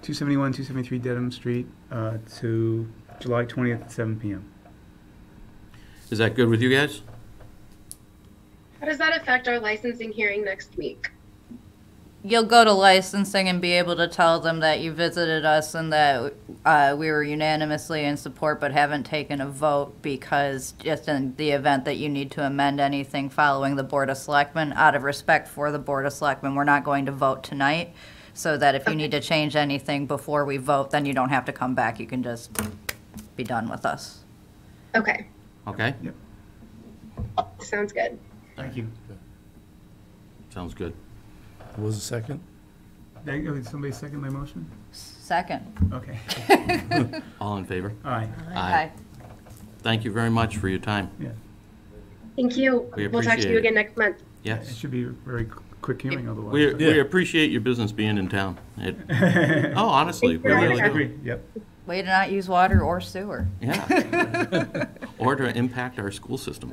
271, 273 Dedham Street to July 20th at 7 PM. Is that good with you guys? How does that affect our licensing hearing next week? You'll go to licensing and be able to tell them that you visited us and that we were unanimously in support but haven't taken a vote, because just in the event that you need to amend anything following the Board of Selectmen, out of respect for the Board of Selectmen, we're not going to vote tonight, so that if you need to change anything before we vote, then you don't have to come back. You can just be done with us. Okay, Okay? sounds good. Thank you. Sounds good. What was the second? Did somebody second my motion? Second. Okay. All in favor? Aye. Aye. Thank you very much for your time. Yeah. Thank you. We We'll talk to appreciate you it. again next month. It Yes. should be a very quick hearing otherwise. We appreciate your business being in town. Oh, honestly, we Thank you. really do. Agree, yep. Way to not use water or sewer. Yeah. Or to impact our school system.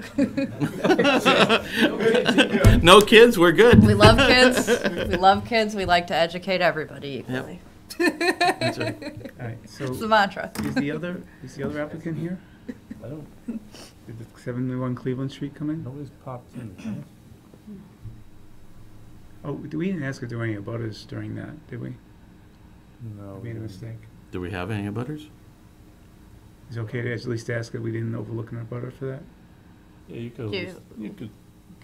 No kids, we're good. We love kids. We love kids. We like to educate everybody equally. That's right. All right, so It's the mantra. is the other applicant here? I don't, Did the 71 Cleveland Street come in? nobody's popped in. Oh, we didn't ask if there were any abutters during that, did we? No. Made a mistake. Do we have any abutters? Is it okay to at least ask that we didn't overlook an abutter for that? Yeah, you could, you could,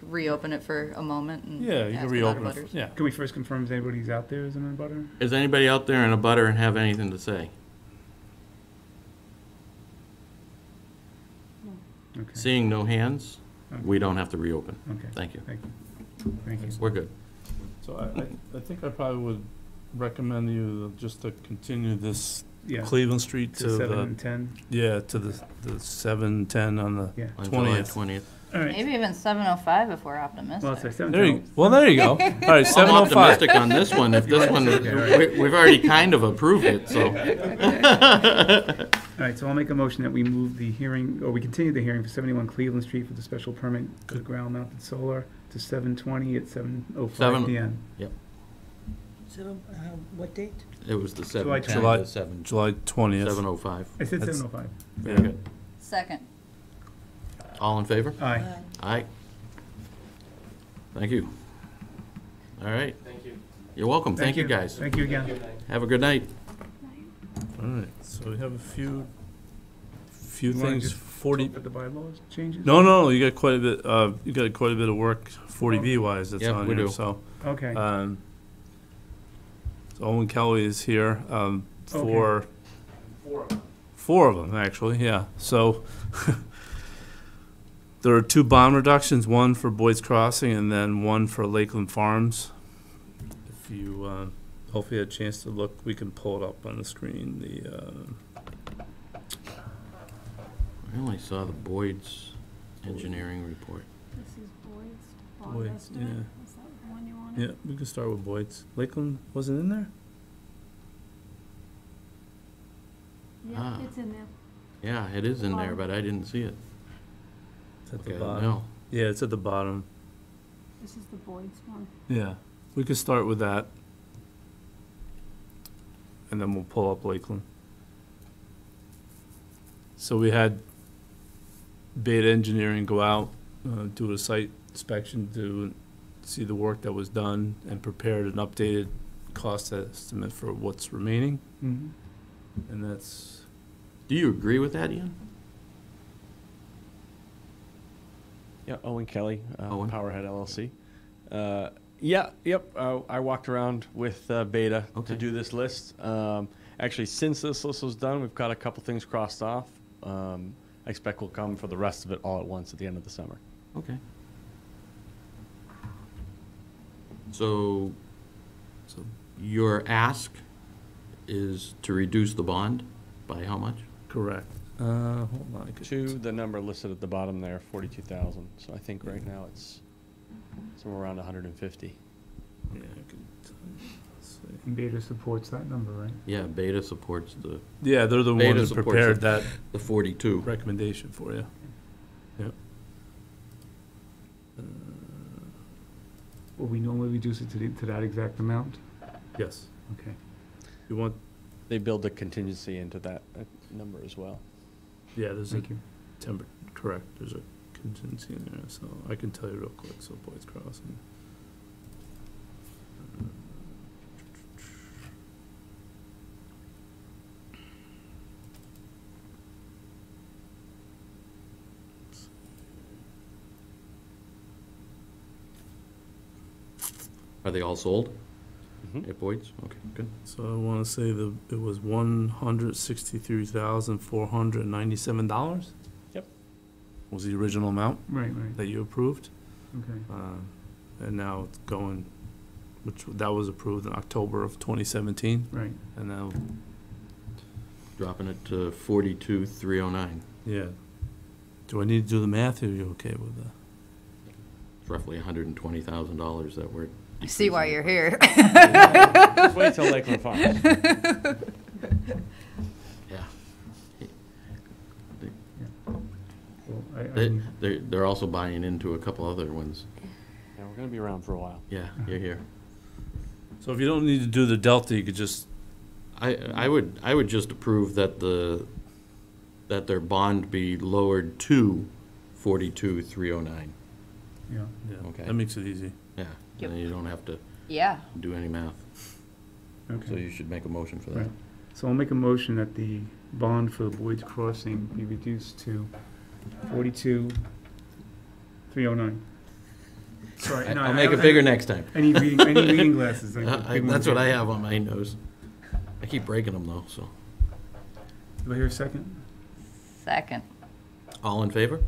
Reopen it for a moment and yeah, you ask could about reopen it, abutters. yeah. Can we first confirm if anybody's out there as an abutter? Is anybody out there in a butter and have anything to say? Okay. Seeing no hands, Okay. we don't have to reopen. Okay. Thank you. Thank you. Thank you. We're good. So I think I probably would recommend you just to continue this Yeah. Cleveland Street To to 7 the, and 10? yeah, to the 7:10 on the Yeah. On July 20th. 20th. All right. Maybe even 7:05 if we're optimistic. Well, it's like 7 There you, well, there you go. All right, I'm 7:05. optimistic on this one. If this one, we've already kind of approved it, so. All right, so I'll make a motion that we move the hearing, or we continue the hearing for 71 Cleveland Street for the special permit for the ground-mounted solar to 7:20 at 7:05 Seven- PM. What date? It was the July 7:10 July- to 7, July 20th. 7:05. I said That's- 7:05. Very Yeah. good. Second. All in favor? Aye. Aye. Thank you. All right. Thank you. You're welcome. Thank you, guys. Thank you again. Have a good night. All right, so we have a few You wanna things, just 40, Talk about the bylaws changes? no, you got quite a bit, you got quite a bit of work 40B wise that's Yeah, on we here, do. so. Okay. So Owen Kelly is here, for four of them, actually, yeah. So there are two bond reductions, one for Boyd's Crossing and then one for Lakeland Farms. If you, hopefully had a chance to look, we can pull it up on the screen, I only saw the Boyd's engineering report. This is Boyd's bond Boyd, estimate. yeah. Is that the one you wanted? Yeah, we can start with Boyd's. Lakeland wasn't in there? Yeah, Ah. it's in there. Yeah, it is in there, but I didn't see it. It's at the Okay, bottom. no. Yeah, it's at the bottom. This is the Boyd's one. Yeah, we could start with that. And then we'll pull up Lakeland. So we had Beta Engineering go out, do a site inspection to see the work that was done and prepared an updated cost estimate for what's remaining. Mhm. And that's, Do you agree with that, Ian? Yeah, Owen Kelly, Owen. Powerhead LLC. I walked around with Beta Okay. to do this list. Actually, since this list was done, we've got a couple things crossed off. I expect we'll come for the rest of it all at once at the end of the summer. Okay. So so your ask is to reduce the bond by how much? correct. Hold on. I could- To the number listed at the bottom there, 42,000. So I think right now it's somewhere around 150. Yeah, I could- And Beta supports that number, right? Yeah, Beta supports Yeah, they're the Beta ones that supports prepared it. that the 42. recommendation for you. Yep. Will we normally reduce it to that exact amount? Yes. Okay. You want, They build a contingency into that number as well. yeah, there's a Thank you. timber, correct, there's a contingency in there, so I can tell you real quick, so Boyd's Crossing. Are they all sold Mhm. at Boyd's? Okay, good. So I wanna say it was $163,497? Yep. Was the original amount Right, right, that you approved? okay. And now it's going, that was approved in October of 2017, Right. and now, Dropping it to 42,309. yeah. Do I need to do the math, or are you okay with that? It's roughly $120,000 that we're. I see why you're here. Just wait till Lakeland Farms. Yeah. Well, They're also buying into a couple other ones. Yeah, we're gonna be around for a while. Yeah, you're here. So if you don't need to do the delta, you could just, I would just approve that their bond be lowered to 42,309. yeah. yeah, Okay. that makes it easy. Yeah, Yep. and then you don't have to Yeah. do any math. So Okay. you should make a motion for that. Right. So I'll make a motion that the bond for the Boyd's Crossing be reduced to 42,309. Sorry, no, I'll make it bigger next time. I need reading glasses. That's what I have on my nose. I keep breaking them though, so. Do I hear a second? Second. All in favor?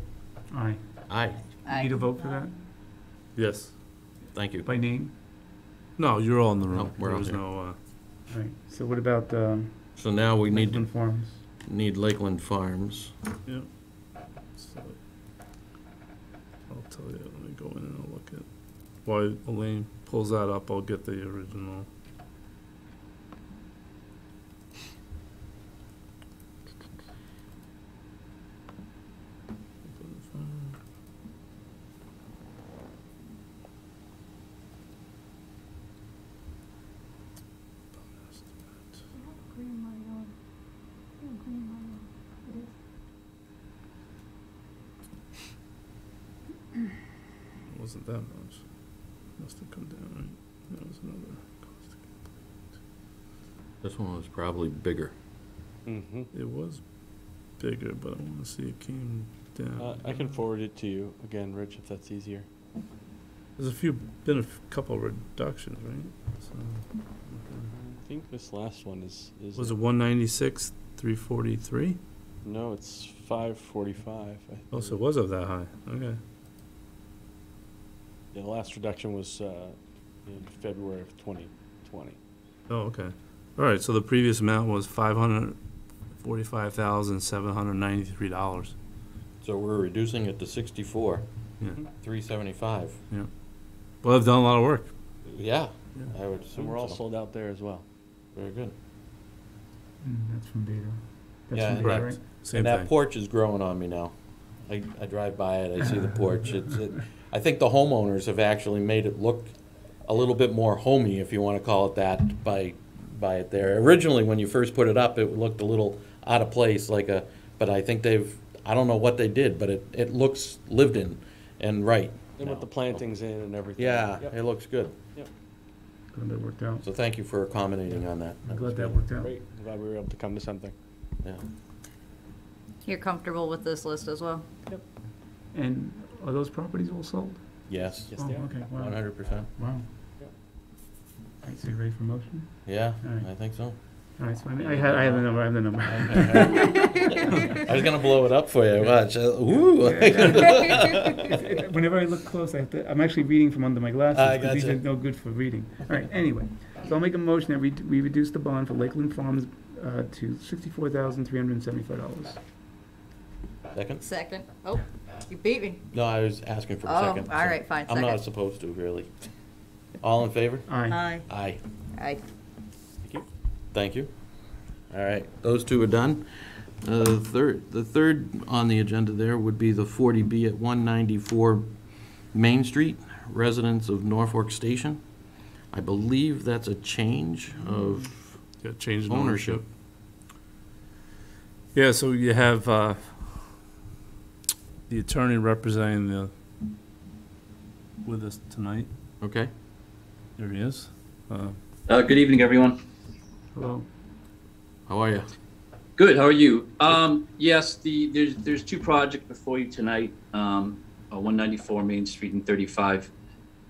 Aye. Aye. You need a vote for that? Yes. Thank you. By name? No, you're all in the room. No, we're all There's here. no, Right. So what about, So now we need Lakeland Farms? Lakeland Farms. yeah. So, I'll tell you, let me go in and I'll look at, while Elaine pulls that up, I'll get the original. Green light on. Yeah, green light on. It is. It wasn't that much. Must have come down, right? That was another cost to complete. This one was probably bigger. Mm-hmm. It was bigger, but I want to see it came down. I can forward it to you again, Rich, if that's easier. There's been a couple reductions, right? So, I think this last one is. was it 196, 343? No, it's 545. Oh, so it was of that high. Okay. Yeah, the last reduction was in February of 2020. Oh, okay. All right. So the previous amount was $545,793. So we're reducing it to 64, Yeah. 375. Yeah. Well, I've done a lot of work. Yeah, Yeah. I would assume And we're all so. sold out there as well. Very good. That's from Beta. That's Yeah, from Beta, Correct. right? Same And that thing. porch is growing on me now. I drive by it, I see the porch. I think the homeowners have actually made it look a little bit more homey, if you want to call it that, by it there. Originally, when you first put it up, it looked a little out of place, but I think I don't know what they did, but it looks lived in and right. And with now. the plantings in and everything. Yeah, Yep. it looks good. Glad that worked out. So thank you for accommodating on that. I'm glad that worked out. Great. I'm glad we were able to come to something. Yeah. You're comfortable with this list as well? And are those properties all sold? Yes, Yes, Oh, they are. okay, wow. 100%. Wow. Yep. All right, so you ready for motion? Yeah, All right. I think so. All right, so I have the number, I was gonna blow it up for you, watch. Ooh. Whenever I look close, I'm actually reading from under my glasses. I 'cause These gotcha. are no good for reading. All right, anyway, so I'll make a motion that we reduce the bond for Lakeland Farms to $64,375. Second? Second. Oh, you beat me. No, I was asking for a Oh, second. all right, fine, I'm not second. supposed to, really. All in favor? Aye. Aye. Aye. Aye. Thank you. All right, those two are done. The third on the agenda there would be the 40B at 194 Main Street, residents of Norfolk Station. I believe that's a change of Yeah, change in ownership. ownership. Yeah, so you have the attorney representing with us tonight. Okay? There he is. Good evening, everyone. Hello. How are you? Good. How are you? Yes, there's two projects before you tonight. 194 Main Street and 35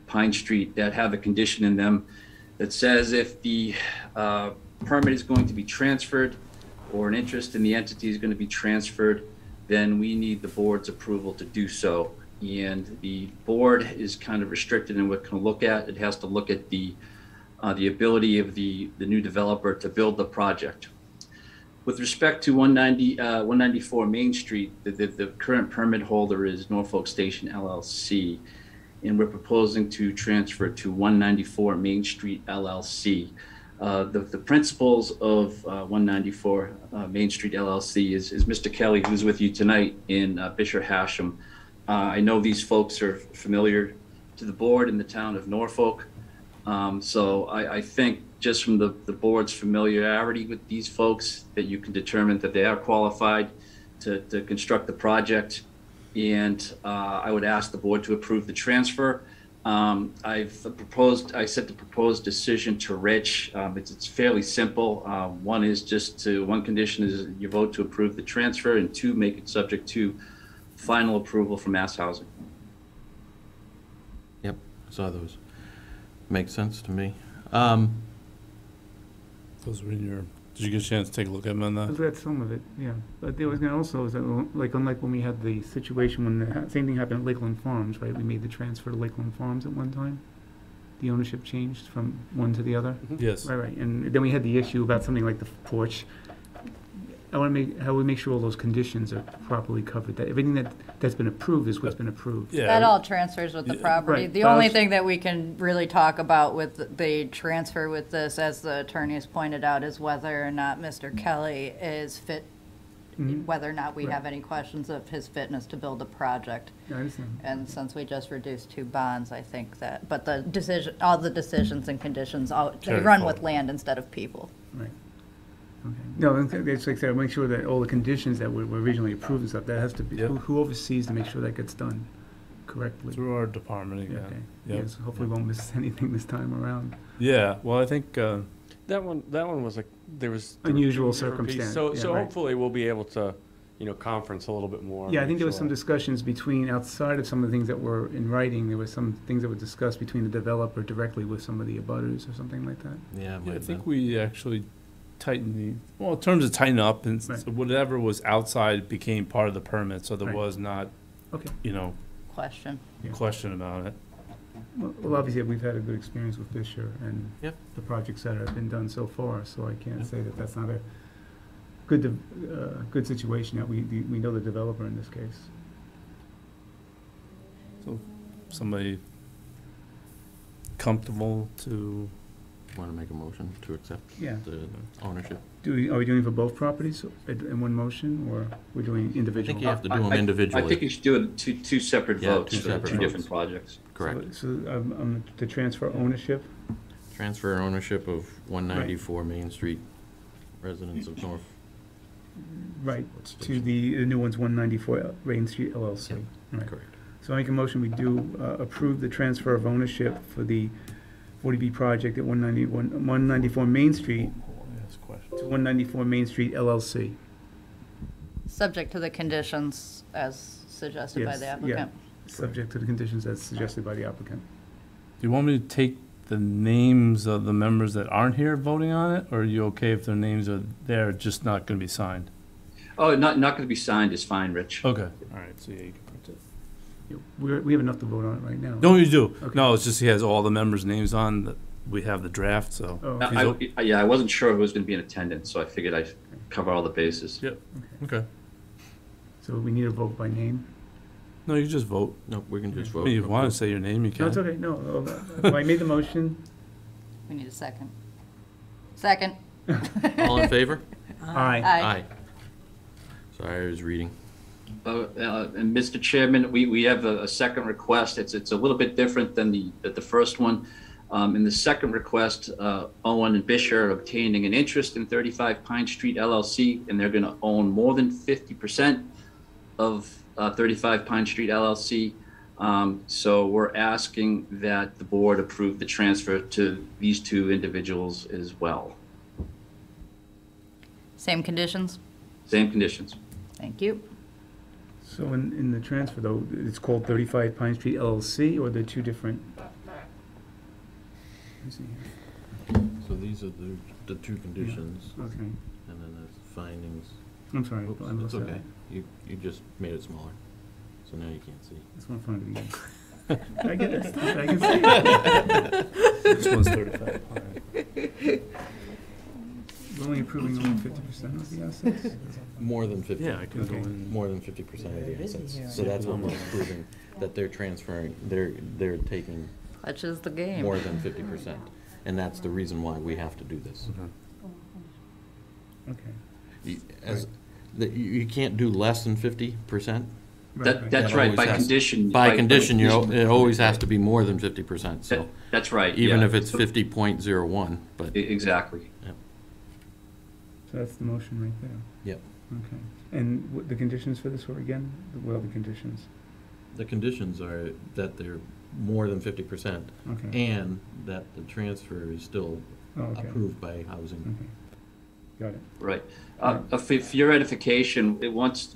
Pine Street that have a condition in them that says if the permit is going to be transferred or an interest in the entity is going to be transferred, then we need the board's approval to do so. And the board is kind of restricted in what it can look at. It has to look at the ability of the new developer to build the project. With respect to 194 Main Street, the current permit holder is Norfolk Station LLC, and we're proposing to transfer to 194 Main Street LLC. The principals of 194 Main Street LLC is Mr. Kelly, who's with you tonight, in Bishop Hashem. I know these folks are familiar to the board in the town of Norfolk. So I think just from the board's familiarity with these folks that you can determine that they are qualified to construct the project. And I would ask the board to approve the transfer. I sent the proposed decision to Rich. It's fairly simple. One condition is you vote to approve the transfer, and two, make it subject to final approval from Mass Housing. Yep, I saw those. Makes sense to me. Those were in your. Did you get a chance to take a look at them on I that? read some of it, yeah. But there was gonna also, is that, like, unlike when we had the situation when the same thing happened at Lakeland Farms, right? We made the transfer to Lakeland Farms at one time. The ownership changed from one to the other. Yes. Right. And then we had the issue about something like the porch. How we make sure all those conditions are properly covered, that everything that's been approved is what's been approved. Yeah. That all transfers with the Yeah. property. Right. The only thing that we can really talk about with the transfer with this, as the attorney has pointed out, is whether or not Mr. Kelly is fit, Mhm. whether or not we Right. have any questions of his fitness to build a project. Yeah, I understand. And since we just reduced 2 bonds, I think that, but the decision, all the decisions and conditions, they Carry run forward. with land instead of people. Right. Okay. No, it's like I said, make sure that all the conditions that were originally approved and stuff, that has to be, Yep. who oversees to make sure that gets done correctly? Through our department Yeah, again. okay. Yep. Yes, hopefully we won't miss anything this time around. Yeah. Well, I think. That one was like, there were Unusual two different pieces. circumstance, So yeah, right. hopefully we'll be able to, conference a little bit more. Yeah, I make think there was sure some that- discussions between, outside of some of the things that were in writing, there were some things that were discussed between the developer directly with some of the abutters or something like that. Yeah, it Yeah, might I have think been. we actually tightened in terms of tighten up, and Right. so whatever was outside became part of the permit, so there Right. was not, Okay. Question. Yeah. question about it. Well, obviously, we've had a good experience with Fisher and Yep. the projects that have been done so far, so I can't say that that's not a good situation, that we know the developer in this case. So, somebody comfortable to, Want to make a motion to accept Yeah. the ownership? Are we doing for both properties in one motion, or we're doing I individual? think you have to do them I individually. think you should do it two separate Yeah, votes two for separate two votes. different projects. Correct. So, to transfer ownership, Transfer ownership of 194 Main Street, residents of North. right, to the new one's 194 Main Street LLC. Yep. Right. Correct. So I make a motion, we do approve the transfer of ownership for the 40B project at 194 Main Street ask questions. to 194 Main Street LLC. Subject to the conditions as suggested by Yes, the yeah. applicant. Subject to the conditions as suggested by the applicant. Do you want me to take the names of the members that aren't here voting on it, or are you okay if their names are there, just not gonna be signed? Oh, not going to be signed is fine, Rich. Okay, all right, so yeah, you can print it. We have enough to vote on it right now. No, you do. Okay. No, it's just he has all the members' names on, that we have the draft, so. Oh, He's o- I wasn't sure if it was going to be in attendance, so I figured I'd cover all the bases. Yep, okay. So we need a vote by name? No, you just vote. No, we can just I vote. mean, you want to say your name, you No, can. it's okay, no, I made the motion. We need a second. Second. All in favor? Aye. Aye. Sorry, I was reading. And Mr. Chairman, we have a second request. It's a little bit different than the first one. In the second request, Owen and Bisher are obtaining an interest in 35 Pine Street LLC, and they're going to own more than 50% of 35 Pine Street LLC. So we're asking that the board approve the transfer to these two individuals as well. Same conditions? Same conditions. Thank you. So in the transfer though, it's called 35 Pine Street LLC, or they're two different? Let me see here. So these are the two conditions, Okay, and then the findings. I'm sorry. Oops, I must it's have- okay. You just made it smaller, so now you can't see. That's what I'm trying to do. I get it, I can see it. This one's 35. We're only approving only 50% of the assets? More than 50. Yeah, I can go Okay. in. More than 50% of the assets. So that's what we're approving, that they're transferring, they're taking Such is the game. more than 50%. And that's the reason why we have to do this. Okay. You can't do less than 50%? That's That right, always by has- condition. By condition, it always has to be more than 50%, so. That's right. Even yeah. if it's 50.01, but, Exactly. So that's the motion right there. yep. Okay. And the conditions for this were again? What are the conditions? The conditions are that they're more than 50%, Okay. and that the transfer is still Oh, okay. approved by housing. Okay. Got it. Right. For your edification, once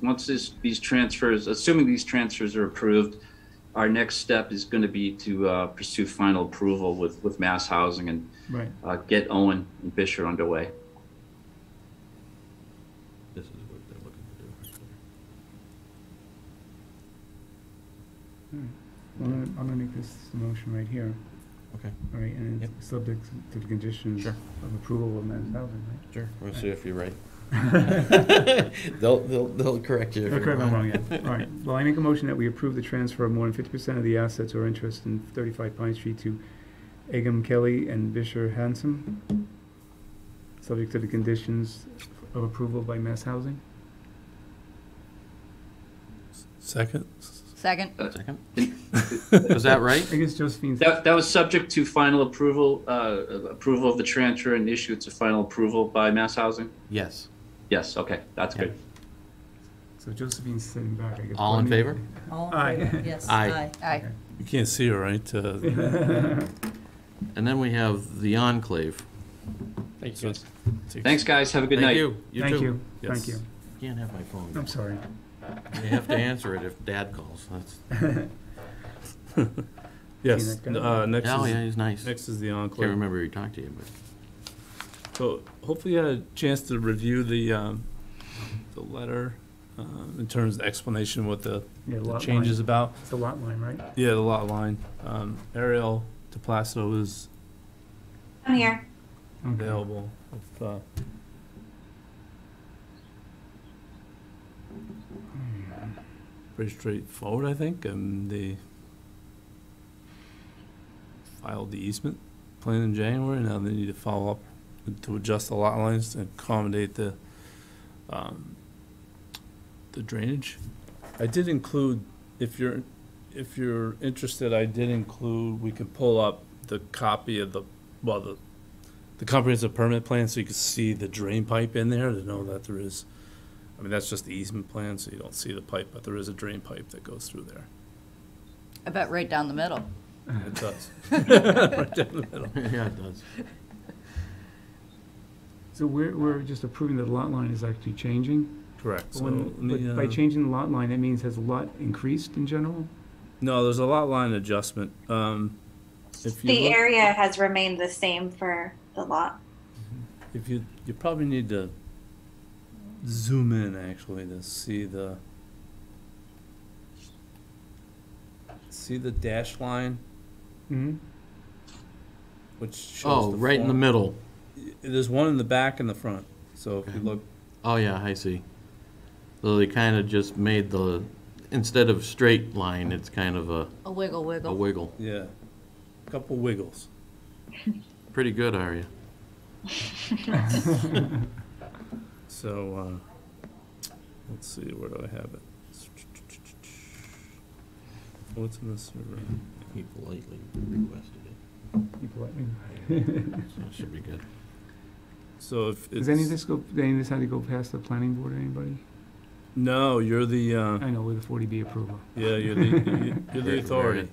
these transfers, assuming these transfers are approved, our next step is going to be to pursue final approval with Mass Housing and Right. get Owen and Bisher underway. This is what they're looking to do. All right. Well, I'm gonna make this the motion right here. Okay. All right, and Yep. it's subject to the conditions Sure. of approval of Mass Housing, right? Sure, we'll see if you're right. They'll correct you if Okay, you're I'm wrong, wrong. yeah. All right. Well, I make a motion that we approve the transfer of more than 50% of the assets or interest in 35 Pine Street to Agam Kelly and Bisher Hanson, subject to the conditions of approval by Mass Housing. Second? Second. Second? Was that right? I guess Josephine's. That was subject to final approval, approval of the transfer and issuance of final approval by Mass Housing? Yes. Yes, okay, that's good. So Josephine's sitting back, I guess. All in favor? All Aye. in favor? Yes, Aye. Aye. You can't see her, right? And then we have the Enclave. Thank you. Thanks, guys, have a good Thank night. you. You Thank too. you, Yes. thank you. You can't have my phone. I'm sorry. You have to answer it if Dad calls. That's. Yes, See that guy? next Oh, yeah, is, he's nice. next is the Can't Enclave. remember who he talked to you, but. So hopefully you had a chance to review the letter in terms of the explanation, what the Yeah, lot change line. is about. It's a lot line, right? Yeah, the lot line. Ariel DePlacido is I'm here. Okay. available. If, pretty straightforward, I think, and they filed the easement plan in January. Now they need to follow up to adjust the lot lines to accommodate the drainage. I did include, if you're interested, I did include, we can pull up the copy of the comprehensive permit plan so you can see the drain pipe in there to know that there is, I mean, that's just the easement plan, so you don't see the pipe, but there is a drain pipe that goes through there. I bet right down the middle. It does. Right down the middle. Yeah, it does. So we're just approving that the lot line is actually changing? Correct. So When- let me, but by changing the lot line, that means has the lot increased in general? no, there's a lot line adjustment. If you The look, area has remained the same for the lot. if you probably need to zoom in actually to see the dash line, Mm-hmm. which shows Oh, the right in the form. middle. There's one in the back and the front. So if you look, Oh, yeah, I see. So they kind of just made the instead of straight line, it's kind of A wiggle a wiggle. wiggle. Yeah, couple wiggles. Pretty good, are you? So, let's see, where do I have it? What's in this? He politely requested it, People let me. so it should be good. So if it's. Does any of this have to go past the planning board or anybody? No, you're the, I know, with the 40B approval. yeah, you're the Very- authority.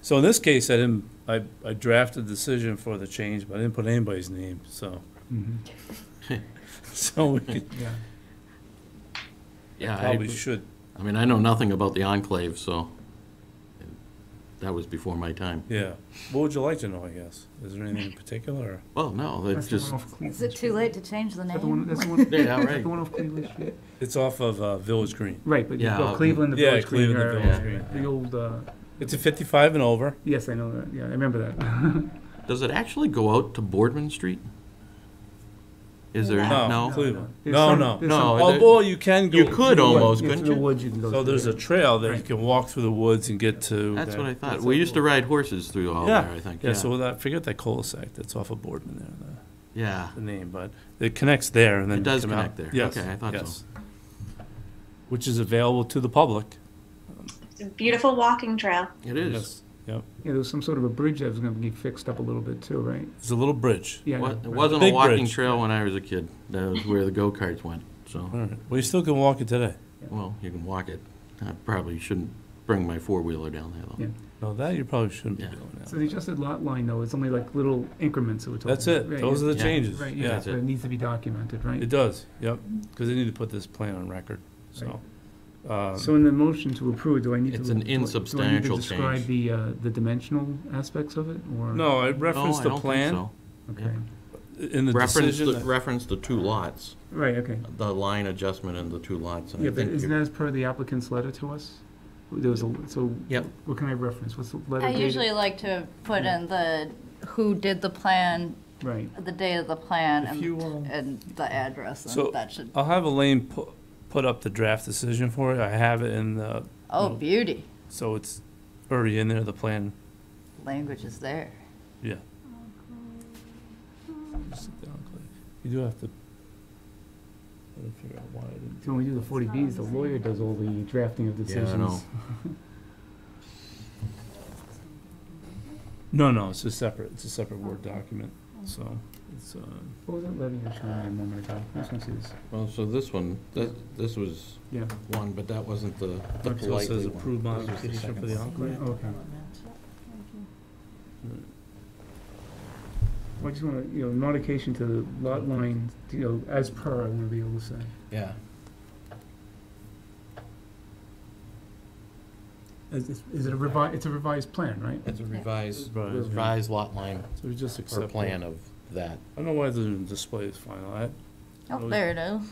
So in this case, I drafted a decision for the change, but I didn't put anybody's name, so. So we could, Yeah. Yeah, probably should. I mean, I know nothing about the enclave, so that was before my time. Yeah. What would you like to know, I guess? Is there anything in particular, or? Well, no, that's the just, one off Cleveland Is it too Street. late to change the Is that the one, name? that's the one? Yeah, is that right. the one off Cleveland Street? It's off of Village Green. Right, but Yeah, you've got Cleveland, the yeah, Village Green, Cleveland, the or, Village Green. the old, It's a 55 and over. yes, I know that, yeah, I remember that. does it actually go out to Boardman Street? Is there, No, no? Cleveland. There's No, some- no. there's No, some- there- Although you can go. You could almost, Yeah, couldn't through the you? woods you can go. So there's a through. trail that you Right. can walk through the woods and get to. That's there. what I thought. That's We like- used to ride horses through all Yeah, there, I think, yeah, yeah. so I forget that cul-de-sac that's off of Boardman there, Yeah, the name, but it connects there and then. It does come out. connect there. Yes, Okay, I thought so. yes. Which is available to the public. It's a beautiful walking trail. it is. Yes, yep. Yeah, there was some sort of a bridge that was gonna be fixed up a little bit too, right? It's a little bridge. Yeah. I know, It right. wasn't a Big walking bridge. trail when I was a kid. That was where the go-karts went, so, All right. Well, you still can walk it today. well, you can walk it. I probably shouldn't bring my four-wheeler down there, though. Yeah. No, that you probably shouldn't be Yeah. doing So that. the adjusted lot line though, it's only like little increments that we're talking That's about. it. Right, Those are the Yeah. changes. Right, Yeah. yeah, That's so it. it needs to be documented, right? It does, yep. Because they need to put this plan on record, so. So in the motion to approve, do I need to? It's an insubstantial Do I need to describe change. the dimensional aspects of it, or? No, I No, referenced I the don't think plan so. Okay, in the decision. Reference the two lots, right, okay. the line adjustment in the two lots. and I Yeah, but think isn't you- that as per the applicant's letter to us? There was a, so. Yep. What can I reference? What's the letter I dated? usually like to put in the, who did the plan, Right, the date of the plan, If you, and the address, So- and that should, I'll have Elaine put up the draft decision for it. I have it in the, oh, No. beauty. so it's already in there, the plan. Language is there. Yeah. You do have to. I didn't figure out why I didn't. so when we do the 40Bs, the lawyer does all the drafting of Yeah, I decisions. know. No, it's a separate Word document, so it's, What was that letter you were showing me a moment ago? I just want to see this. Well, so this one, this was Yeah. one, but that wasn't the so it politely says one. approved This was the modification for second the one. enclave. Okay. Well, I just want to, modification to the lot line, as per, I want to be able to say. Yeah. Is it a revised, it's a revised plan, right? It's a revised Revised, yeah. lot line So we just or accept plan it. of that. I don't know why it doesn't display as final. Oh, there it is.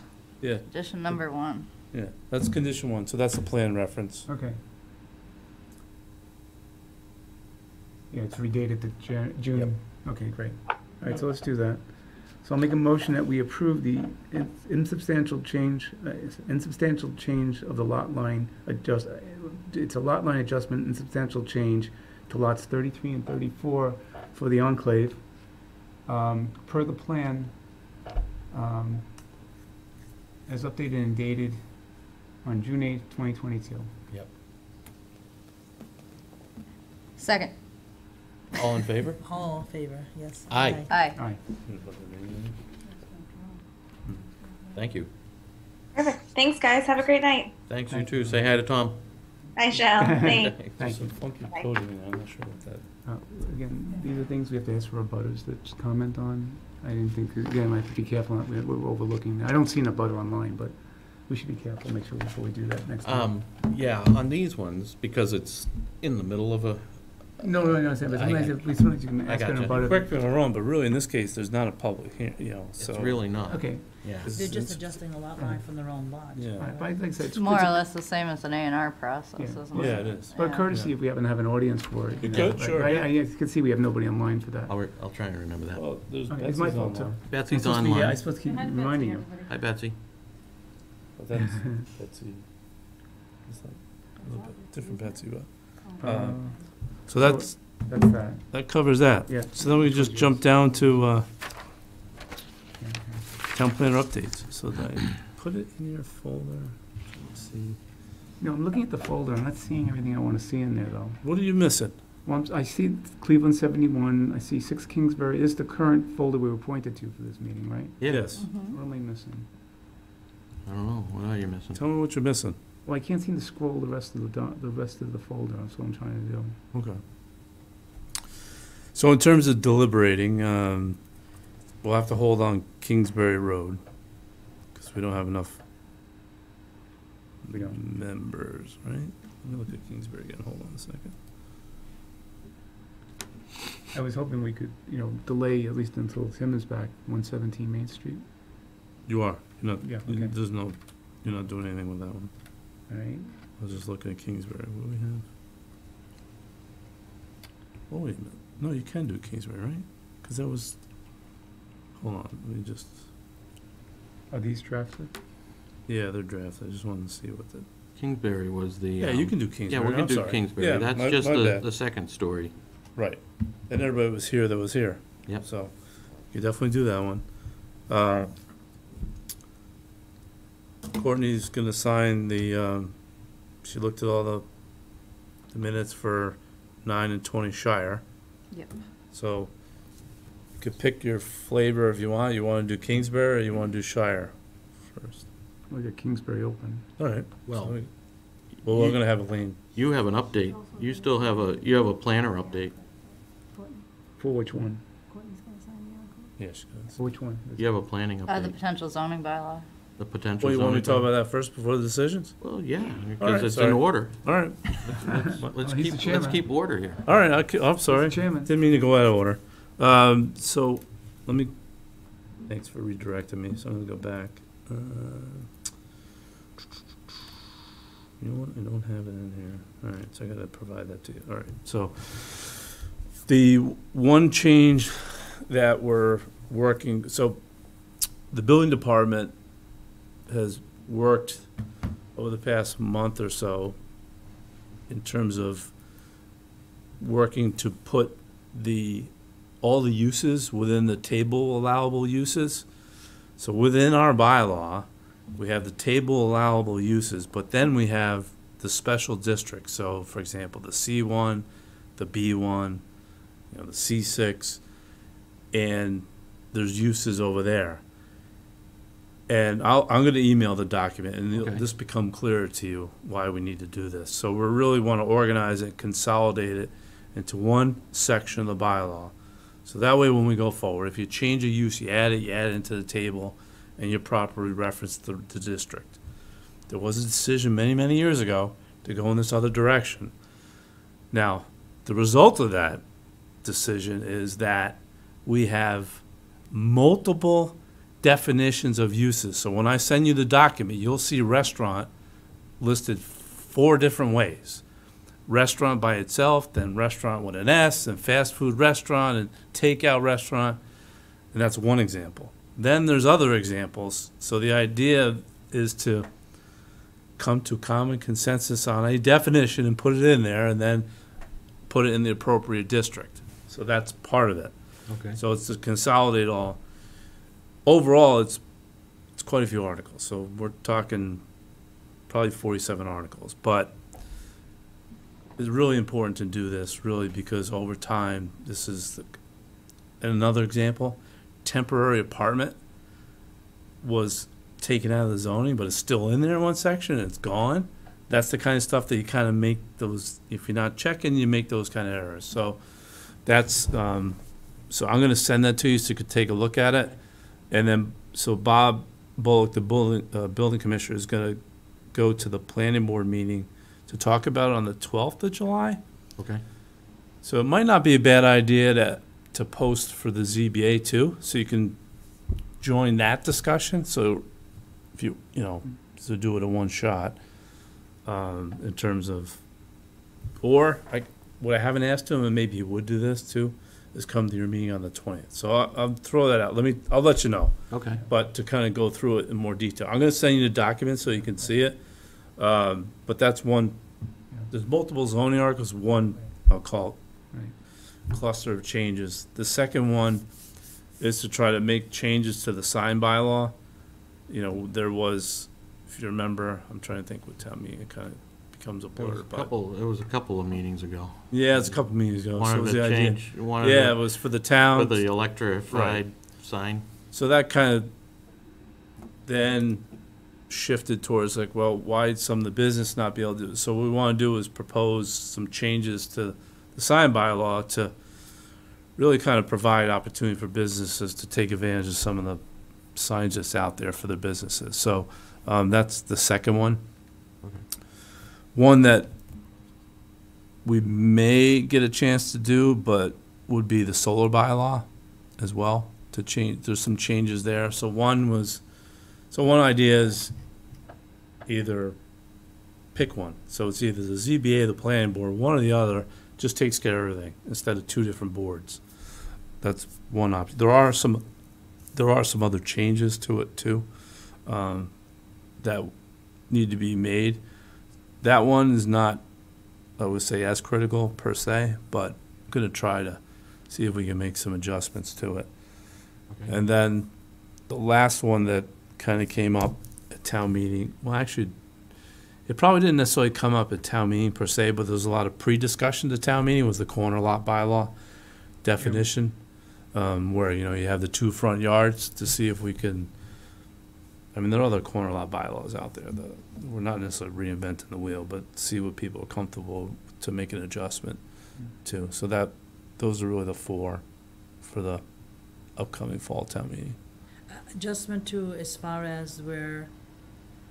Yeah, Edition number 1. yeah, that's condition 1, so that's the plan reference. Okay. Yeah, it's redated to June. Okay, great. All right, so let's do that. So I'll make a motion that we approve the insubstantial change of the lot line it's a lot line adjustment, insubstantial change to lots 33 and 34 for the enclave, per the plan, as updated and dated on June 8th, 2022. Yep. Second. All in favor? All in favor, yes. Aye. Aye. Aye. Thank you. Perfect. Thanks, guys. Have a great night. Thanks, you too. Say hi to Tom. I shall. Thanks. Thank There's you. some funky Bye. coding in there, I'm not sure what that. Again, these are things we have to ask for abutters to just comment on. I didn't think, again, I have to be careful, we're overlooking. I don't see a butter online, but we should be careful, make sure before we do that next time. Yeah, on these ones, because it's in the middle of a, No, but sometimes, sometimes you can I ask an gotcha. abutter. Correct me if I'm wrong, but really in this case, there's not a public hearing, so. it's really not. Okay, Yeah. It's- They're just it's- adjusting the lot line from their own lot. Yeah. all right, but like I said, It's it's more or less the same as an A&R process, Yeah. isn't it? Yeah, it is. but Yeah. courtesy if we happen to have an audience for it. You know, could, but sure. I can see we have nobody online for that. I'll try and remember that. Well, there's Okay, it's my Betsy's fault too. online, Betsy's I'm supposed to be- online. I'm supposed to keep reminding you. Hi, Betsy. but that's, Betsy. It's like a little bit different, Betsy, but. Uh, So that's, That's that. that covers that. Yeah. So then we just jump down to town planner updates. So that I put it in your folder. Let's see. No, I'm looking at the folder. I'm not seeing everything I want to see in there, though. What are you missing? Well, I see Cleveland 71. I see 6 Kingsbury. This is the current folder we were pointed to for this meeting, right? Yes. What am I missing? I don't know, what are you missing? Tell me what you're missing. Well, I can't seem to scroll the rest of the rest of the folder. That's what I'm trying to do. Okay. So in terms of deliberating, we'll have to hold on Kingsbury Road because we don't have enough We don't. members, right? Let me look at Kingsbury again. Hold on a second. I was hoping we could, delay at least until Tim is back, 117 Main Street. You are. You're not. Yeah, okay. There's no. You're not doing anything with that one. All right. I was just looking at Kingsbury. What do we have? Oh wait a minute. No, you can do Kingsbury, right? Because that was. Hold on. Let me just. Are these drafted? Yeah, they're drafted. I just wanted to see what the. Kingsbury was the. Yeah, you can do Kingsbury. Yeah, we can I'm do sorry. Kingsbury. Yeah, That's my- just my bad. the second story. Right. And everybody was here that was here. Yep. So you definitely do that one. Courtney's gonna sign the, she looked at all the minutes for 9 and 20 Shire. Yep. So you could pick your flavor if you want. You wanna do Kingsbury or you wanna do Shire first? We got Kingsbury open. All right. Well, So well, we're gonna have a lean. You have an update. You still have a planner update. For which one? Courtney's gonna sign the article. Yeah, she does. For which one? You have a planning The update. potential zoning bylaw. The potential Well, you want me zoning. to talk about that first before the decisions? Well, yeah, All because right, it's sorry. in order. All right. Let's he's the keep chairman. order here. All right, I'm sorry. Mr. Chairman. Didn't mean to go out of order. So, let me, thanks for redirecting me, so I'm gonna go back. You know what, I don't have it in here. All right, so I gotta provide that to you. All right, so, the one change that we're working, so, the building department has worked over the past month or so in terms of working to put all the uses within the table allowable uses. So within our bylaw, we have the table allowable uses, but then we have the special districts. So for example, the C1, the B1, the C6, and there's uses over there. And I'm going to email the document, and Okay. this become clearer to you why we need to do this. So we really want to organize it, consolidate it into one section of the bylaw. So that way when we go forward, if you change a use, you add it into the table, and you properly reference the district. There was a decision many, many years ago to go in this other direction. Now, the result of that decision is that we have multiple definitions of uses. So when I send you the document, you'll see restaurant listed 4 different ways. Restaurant by itself, then restaurant with an S, and fast food restaurant, and takeout restaurant, and that's one example. Then there's other examples. So the idea is to come to common consensus on a definition and put it in there, and then put it in the appropriate district. So that's part of it. Okay. So it's to consolidate all. Overall, it's quite a few articles. So we're talking probably 47 articles. But it's really important to do this, really, because over time, this is another example. Temporary apartment was taken out of the zoning, but it's still in there in one section, and it's gone. That's the kind of stuff that you kind of make those, if you're not checking, you make those kind of errors. So that's, so I'm going to send that to you so you could take a look at it. And then, so Bob Bullock, the building commissioner, is going to go to the planning board meeting to talk about it on the 12th of July. Okay. So it might not be a bad idea to post for the ZBA too, so you can join that discussion. So if you to do it in one shot, in terms of, or what I haven't asked him, and maybe he would do this too, is come to your meeting on the 20th. So I'll throw that out. I'll let you know. Okay. But to kind of go through it in more detail, I'm going to send you the document so you can see it. But that's one, there's multiple zoning articles, one, I'll call Right. it cluster of changes. The second one is to try to make changes to the sign bylaw. You know, there was, if you remember, I'm trying to think what town meeting, it kind of becomes a There was blur, a but. couple of meetings ago. Yeah, it's a couple meetings ago. So it Wanted was to the idea. change, wanted Yeah, it to, was for the for town. the electrified sign. So that kind of then shifted towards like, well, why some of the business not be able to do it? So what we want to do is propose some changes to the sign bylaw to really kind of provide opportunity for businesses to take advantage of some of the signs that's out there for their businesses. So that's the second one. Okay. One that we may get a chance to do, but would be the solar bylaw as well, to change. There's some changes there. So one idea is either pick one. So it's either the ZBA or the planning board, one or the other, just takes care of everything instead of two different boards. That's one option. There are some other changes to it too, that need to be made. That one is not, I would say, as critical per se, but I'm gonna try to see if we can make some adjustments to it. Okay. And then the last one that kind of came up at town meeting, well, actually, it probably didn't necessarily come up at town meeting per se, but there was a lot of pre-discussion to town meeting, was the corner lot bylaw definition, where, you know, you have the two front yards to see if we can, I mean, there are other corner lot bylaws out there that we're not necessarily reinventing the wheel, but see what people are comfortable to make an adjustment to. So those are really the four for the upcoming fall town meeting. Adjustment to as far as where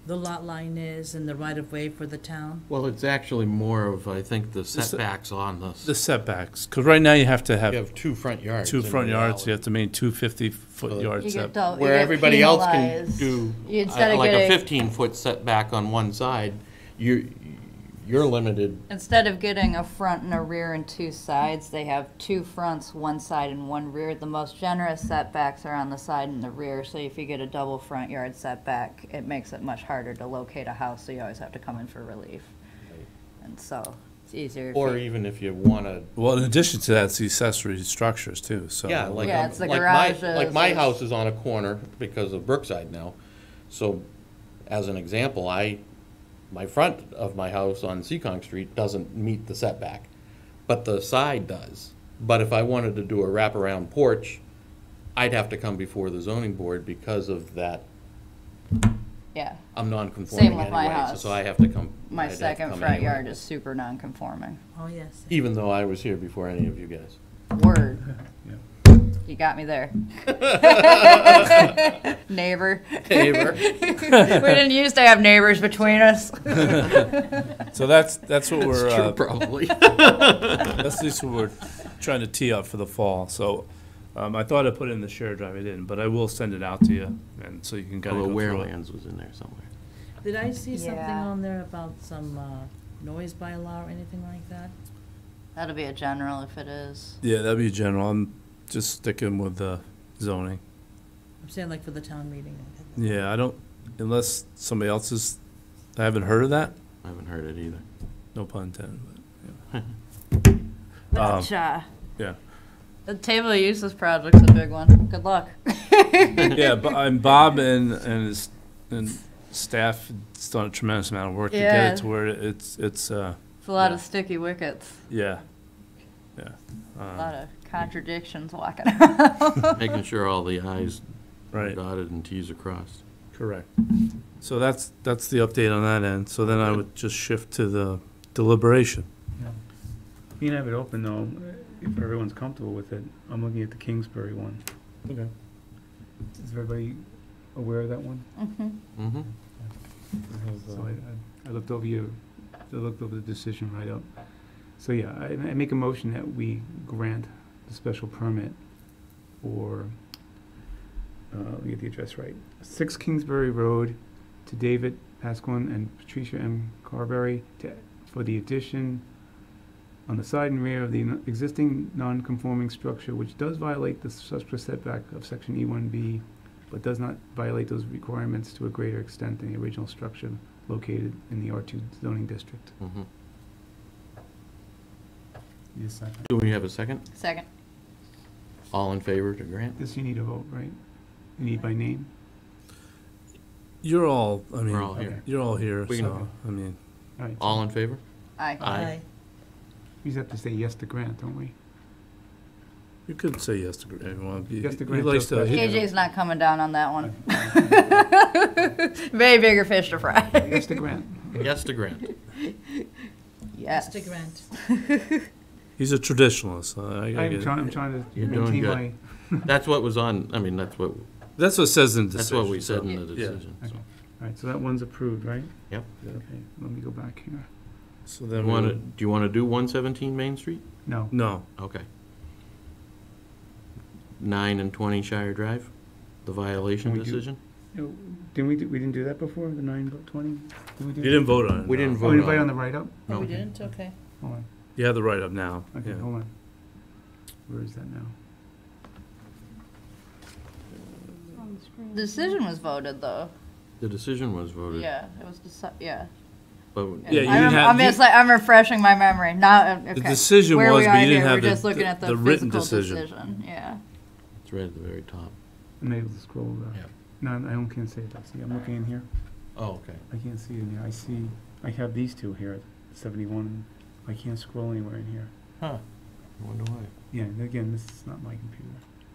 the lot line is and the right-of-way for the town? Well, it's actually more of, I think, the setbacks on The setbacks, because right now you have to You have have two front yards. two in front yards, you reality. have to maintain 250-foot So yard You setback. get you Where get everybody else can penalized. do, Instead of like a getting- 15-foot setback on one side, you're limited. Instead of getting a front and a rear and two sides, they have two fronts, one side and one rear. The most generous setbacks are on the side and the rear, so if you get a double front yard setback, it makes it much harder to locate a house, so you always have to come in for relief. And so, it's easier. if Or you- even if you want to. Well, in addition to that, it's the accessory structures too, so. Yeah, like, Yeah, it's the like garages, like my it's- house is on a corner because of Brookside now. So, as an example, my front of my house on Seccong Street doesn't meet the setback, but the side does. But if I wanted to do a wraparound porch, I'd have to come before the zoning board because of that. Yeah, I'm non-conforming Same with my anyway, house. so I have to come. my I'd have to second come front anyway. yard is super non-conforming. Oh, yes. Even though I was here before any of you guys. Word. Yeah. You got me there. Neighbor. Neighbor. We didn't used to have neighbors between us. So that's what It's we're, true, probably. that's at least what we're trying to tee up for the fall. So I thought I put it in the shared drive, I didn't, but I will send it out to you, and so you can kind of Although go through it. Warelands was in there somewhere. Did I see something Yeah. on there about some noise bylaw or anything like that? That'll be a general if it is. Yeah, that'd be general. I'm just sticking with the zoning. I'm saying like for the town meeting. Yeah, I don't, unless somebody else is, I haven't heard of that, I haven't heard it either. no pun intended, but, Gotcha. yeah. The table of uses project's a big one. Good luck. Yeah, but Bob and his staff has done a tremendous amount of work to get Yeah. it to where it's It's a lot Yeah. of sticky wickets. yeah. A lot of contradictions walking around. Making sure all the i's are Right, dotted and t's are crossed. correct. So that's the update on that end. So then I would just shift to the deliberation. You can have it open though, if everyone's comfortable with it. I'm looking at the Kingsbury one. Okay. Is everybody aware of that one? Mhm. Mm-hmm. So I looked over the decision right up. So yeah, I make a motion that we grant the special permit for, let me get the address right, 6 Kingsbury Road to David Pasquin and Patricia M. Carberry for the addition on the side and rear of the existing non-conforming structure, which does violate the structure setback of section E1B, but does not violate those requirements to a greater extent than the original structure located in the R2 zoning district. Mhm. Need a second. Do we have a second? Second. All in favor to grant? This you need a vote, right? You need by name? You're all, I mean, We're all here. you're all here, We can- so, I mean, All right. All in favor? Aye. Aye. We just have to say yes to grant, don't we? you could say yes to everyone. Yes to He grant likes Joe's to. question. KJ's not coming down on that one. Way bigger fish to fry. Yes to grant. Yes to grant. Yes. Mr. Grant. He's a traditionalist. I I'm get trying, it. I'm trying to You're doing maintain good. my, That's what was on, I mean, that's what That's what it says in the That's decision. what we said so- in the yeah. decision. so. okay. All right, so that one's approved, right? Yep. Okay, let me go back here. So Do then you we wanna, would- do you wanna do 117 Main Street? No. No, Okay. 9 and 20 Shire Drive, the violation Can we do- decision? No, Didn't we, we didn't do that before, the 9/20? Did we do you didn't vote on it. We no. didn't Oh, vote we on invite it. on the write-up? Oh, No. we didn't? Okay. Hold on, You have the write-up now. okay, yeah. hold on. Where is that now? It's on the screen. The decision was voted, though. The decision was voted. Yeah, it was, yeah. But Yeah, you I'm, didn't have- I'm just like, I'm refreshing my memory. Now, okay. The decision Where was, we but are you didn't here, have we're just looking at the written physical decision. Yeah. it's right at the very top. I'm able to scroll the, Yeah. no, I don't, can't see it, see, I'm looking in here. Oh, okay. I can't see it in here, I see, I have these two here, 71, I can't scroll anywhere in here. Huh. I wonder why. Yeah, and again, this is not my computer,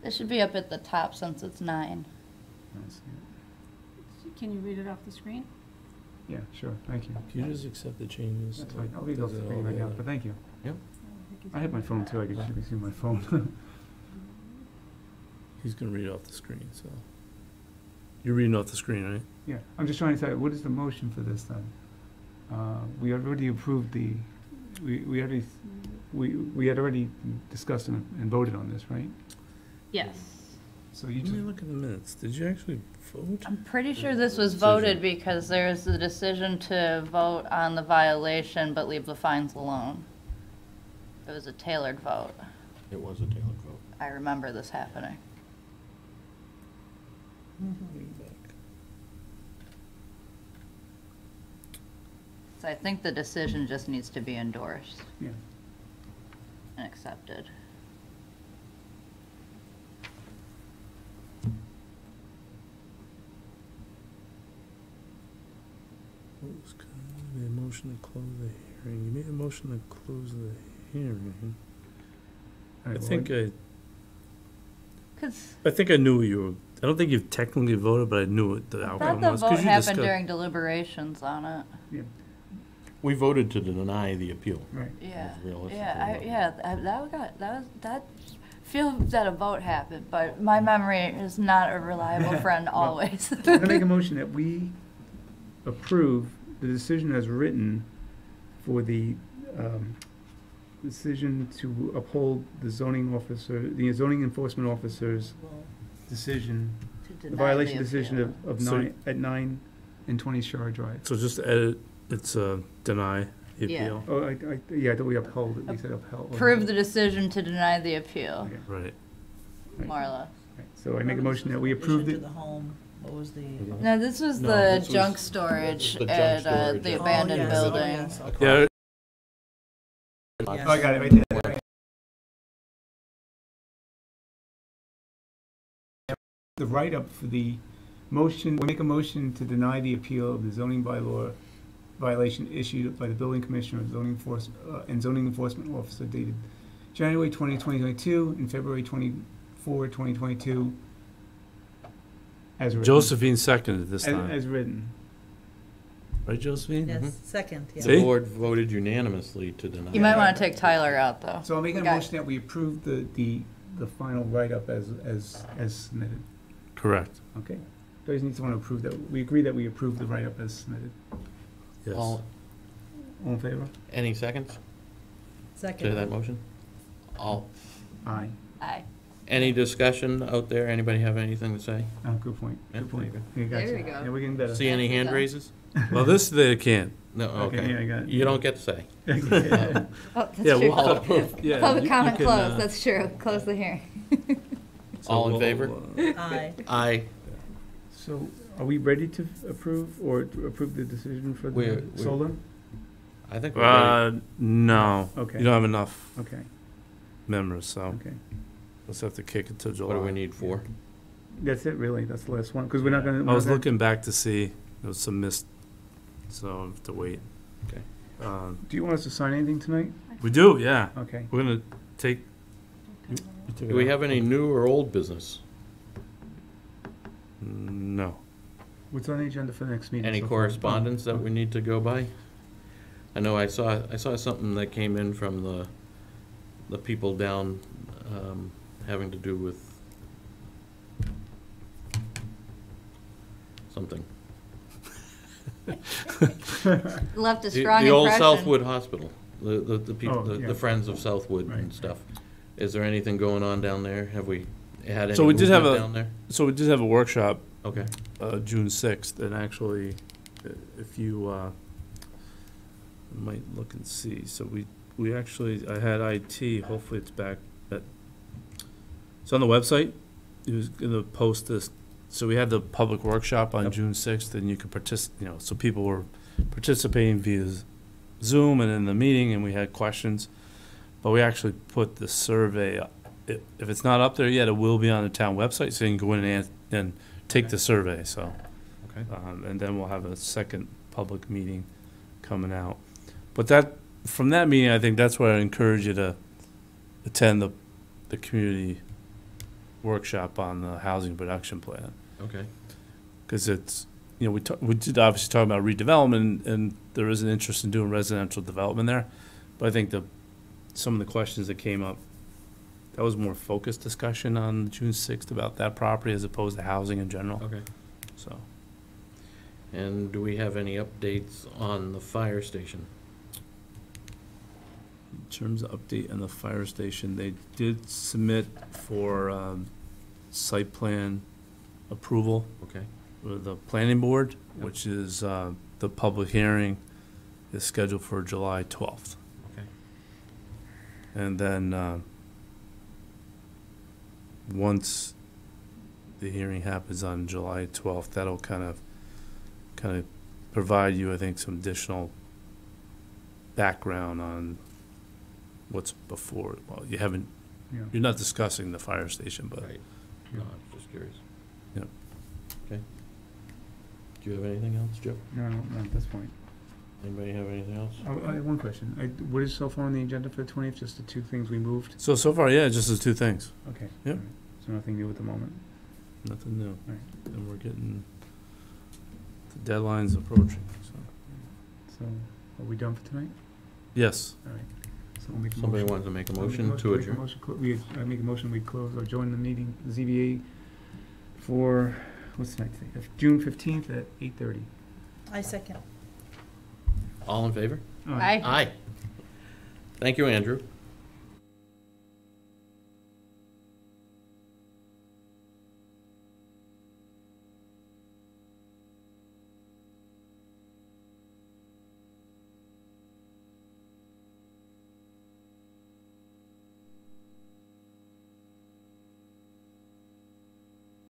It should be up at the top since it's 9. I don't see it. Can you read it off the screen? Yeah, sure, thank you. Can you just accept the changes? That's fine, I'll read it off the screen, I got it, but thank you. Yep. I have my phone too, I can actually see my phone. He's gonna read off the screen, so. You're reading off the screen, right? Yeah, I'm just trying to say, what is the motion for this then? We already approved the, we had already discussed and voted on this, right? Yes. So you Let just, me look at the minutes. Did you actually vote? I'm pretty sure this was Decision. voted because there's the decision to vote on the violation but leave the fines alone. It was a tailored vote. It was a tailored vote. I remember this happening. So I think the decision just needs to be endorsed yeah, and accepted. You made a motion to close the hearing. You made a motion to close the hearing. all I right, think well, Because I knew you were, I don't think you've technically voted, but I knew what the I outcome thought the was. vote 'cause you happened discussed- during deliberations on it. We voted to deny the appeal. right, Yeah, That's realistic. that feels that a vote happened, but my memory is not a reliable friend always. I'm gonna make a motion that we approve the decision as written for the, decision to uphold the zoning officer, the zoning enforcement officer's decision, To the deny violation the decision appeal. of So- 9, at 9 and 20 Shire Drive. So just edit, it's deny the Yeah. appeal. Oh, yeah, I thought we upheld it, we said upheld. Approve the decision to deny the appeal, Okay, Right. right, more or less. right. So I make a motion that we approved Addition it. to the home, what was the? No, this was No, the this was junk storage the junk at storage the at- abandoned Oh, yes, building. Oh, yes. Yeah, Yes. Oh, I got it right there. The write-up for the motion, we make a motion to deny the appeal of the zoning bylaw violation issued by the building commissioner and zoning enforcement officer dated January 20, 2022 and February 24, 2022. As written. Josephine seconded this As, time. as written. Right, Josephine? Yes, second, yeah. See? The board voted unanimously to deny. You might want to take Tyler out, though. So I'll make a Okay. motion that we approve the final write-up as submitted. Correct. Okay. Does need someone to approve that? We agree that we approve the write-up as submitted. Yes. All, All in favor? any seconds to that Second. motion? All. Aye. Aye. Any discussion out there? Anybody have anything to say? Oh, good point. Yeah, Good point. there Yeah, gotcha. There we go. Yeah, we're getting better. See any hand Yeah. raises? Well, this they can't. No, Okay, okay. yeah, I got it. You don't get to say. Okay. Oh, that's Yeah, true. we'll- All approved. Yeah, Public you comment can, closed, that's true. Close the hearing. so All in we'll, favor? Aye. Aye. So, Are we ready to approve or to approve the decision for We're- the we're- solar? I think we're ready. No. Okay. You don't have enough Okay, members, so okay. let's have to kick it to July. What do we need for? That's it, really, that's the last one, because we're not gonna. I was looking back to see, there was some missed, so I have to wait. Okay. Do you want us to sign anything tonight? We do, yeah. Okay. We're gonna take. Do we have any new or old business? No. What's on the agenda for the next meeting? Any so far? correspondence that we need to go by? I know I saw something that came in from the people down, having to do with something. Left a The strong old impression. Southwood Hospital, the people, Oh, yeah. the Friends of Southwood Right, and stuff. Is there anything going on down there? Have we had any So we did have movement a- down there? So we did have a workshop, Okay, June 6th, and actually, if you, might look and see, so we actually, I had IT, hopefully it's back, it's on the website, he was gonna post this, so we had the public workshop on Yep. June 6th, and you could so people were participating via Zoom and in the meeting, and we had questions, but we actually put the survey up. If it's not up there yet, it will be on the town website, so you can go in and take the survey, so. okay. And then we'll have a second public meeting coming out. But that, from that meeting, I think that's where I encourage you to attend the community workshop on the housing production plan. Okay. Because it's, we did obviously talk about redevelopment, and there is an interest in doing residential development there. But I think some of the questions that came up, that was more focused discussion on June 6th about that property as opposed to housing in general, Okay. so. And do we have any updates on the fire station? In terms of update on the fire station, they did submit for site plan approval Okay. with the planning board, which is, the public hearing is scheduled for July 12th. Okay. And then, once the hearing happens on July 12th, that'll kind of provide you, I think, some additional background on what's before. Well, Yeah. you're not discussing the fire station, but Right. No, I was just curious. Yep. Okay. Do you have anything else, Joe? No, not at this point. Anybody have anything else? I have one question. What is so far on the agenda for the 20th? Just the two things we moved? so far, yeah, just the two things. Okay. Yep. all right. So nothing new at the moment? Nothing new. Right. And we're getting, the deadline's approaching, so. So are we done for tonight? Yes. All right. So we'll make a Somebody motion. wants to make a I'll make motion to make a adjourn? motion I make a motion, we close or join the meeting, the ZBA for, what's tonight's date? June 15th at 8:30. I second. All in favor? All right. Aye. Aye. Thank you, Andrew.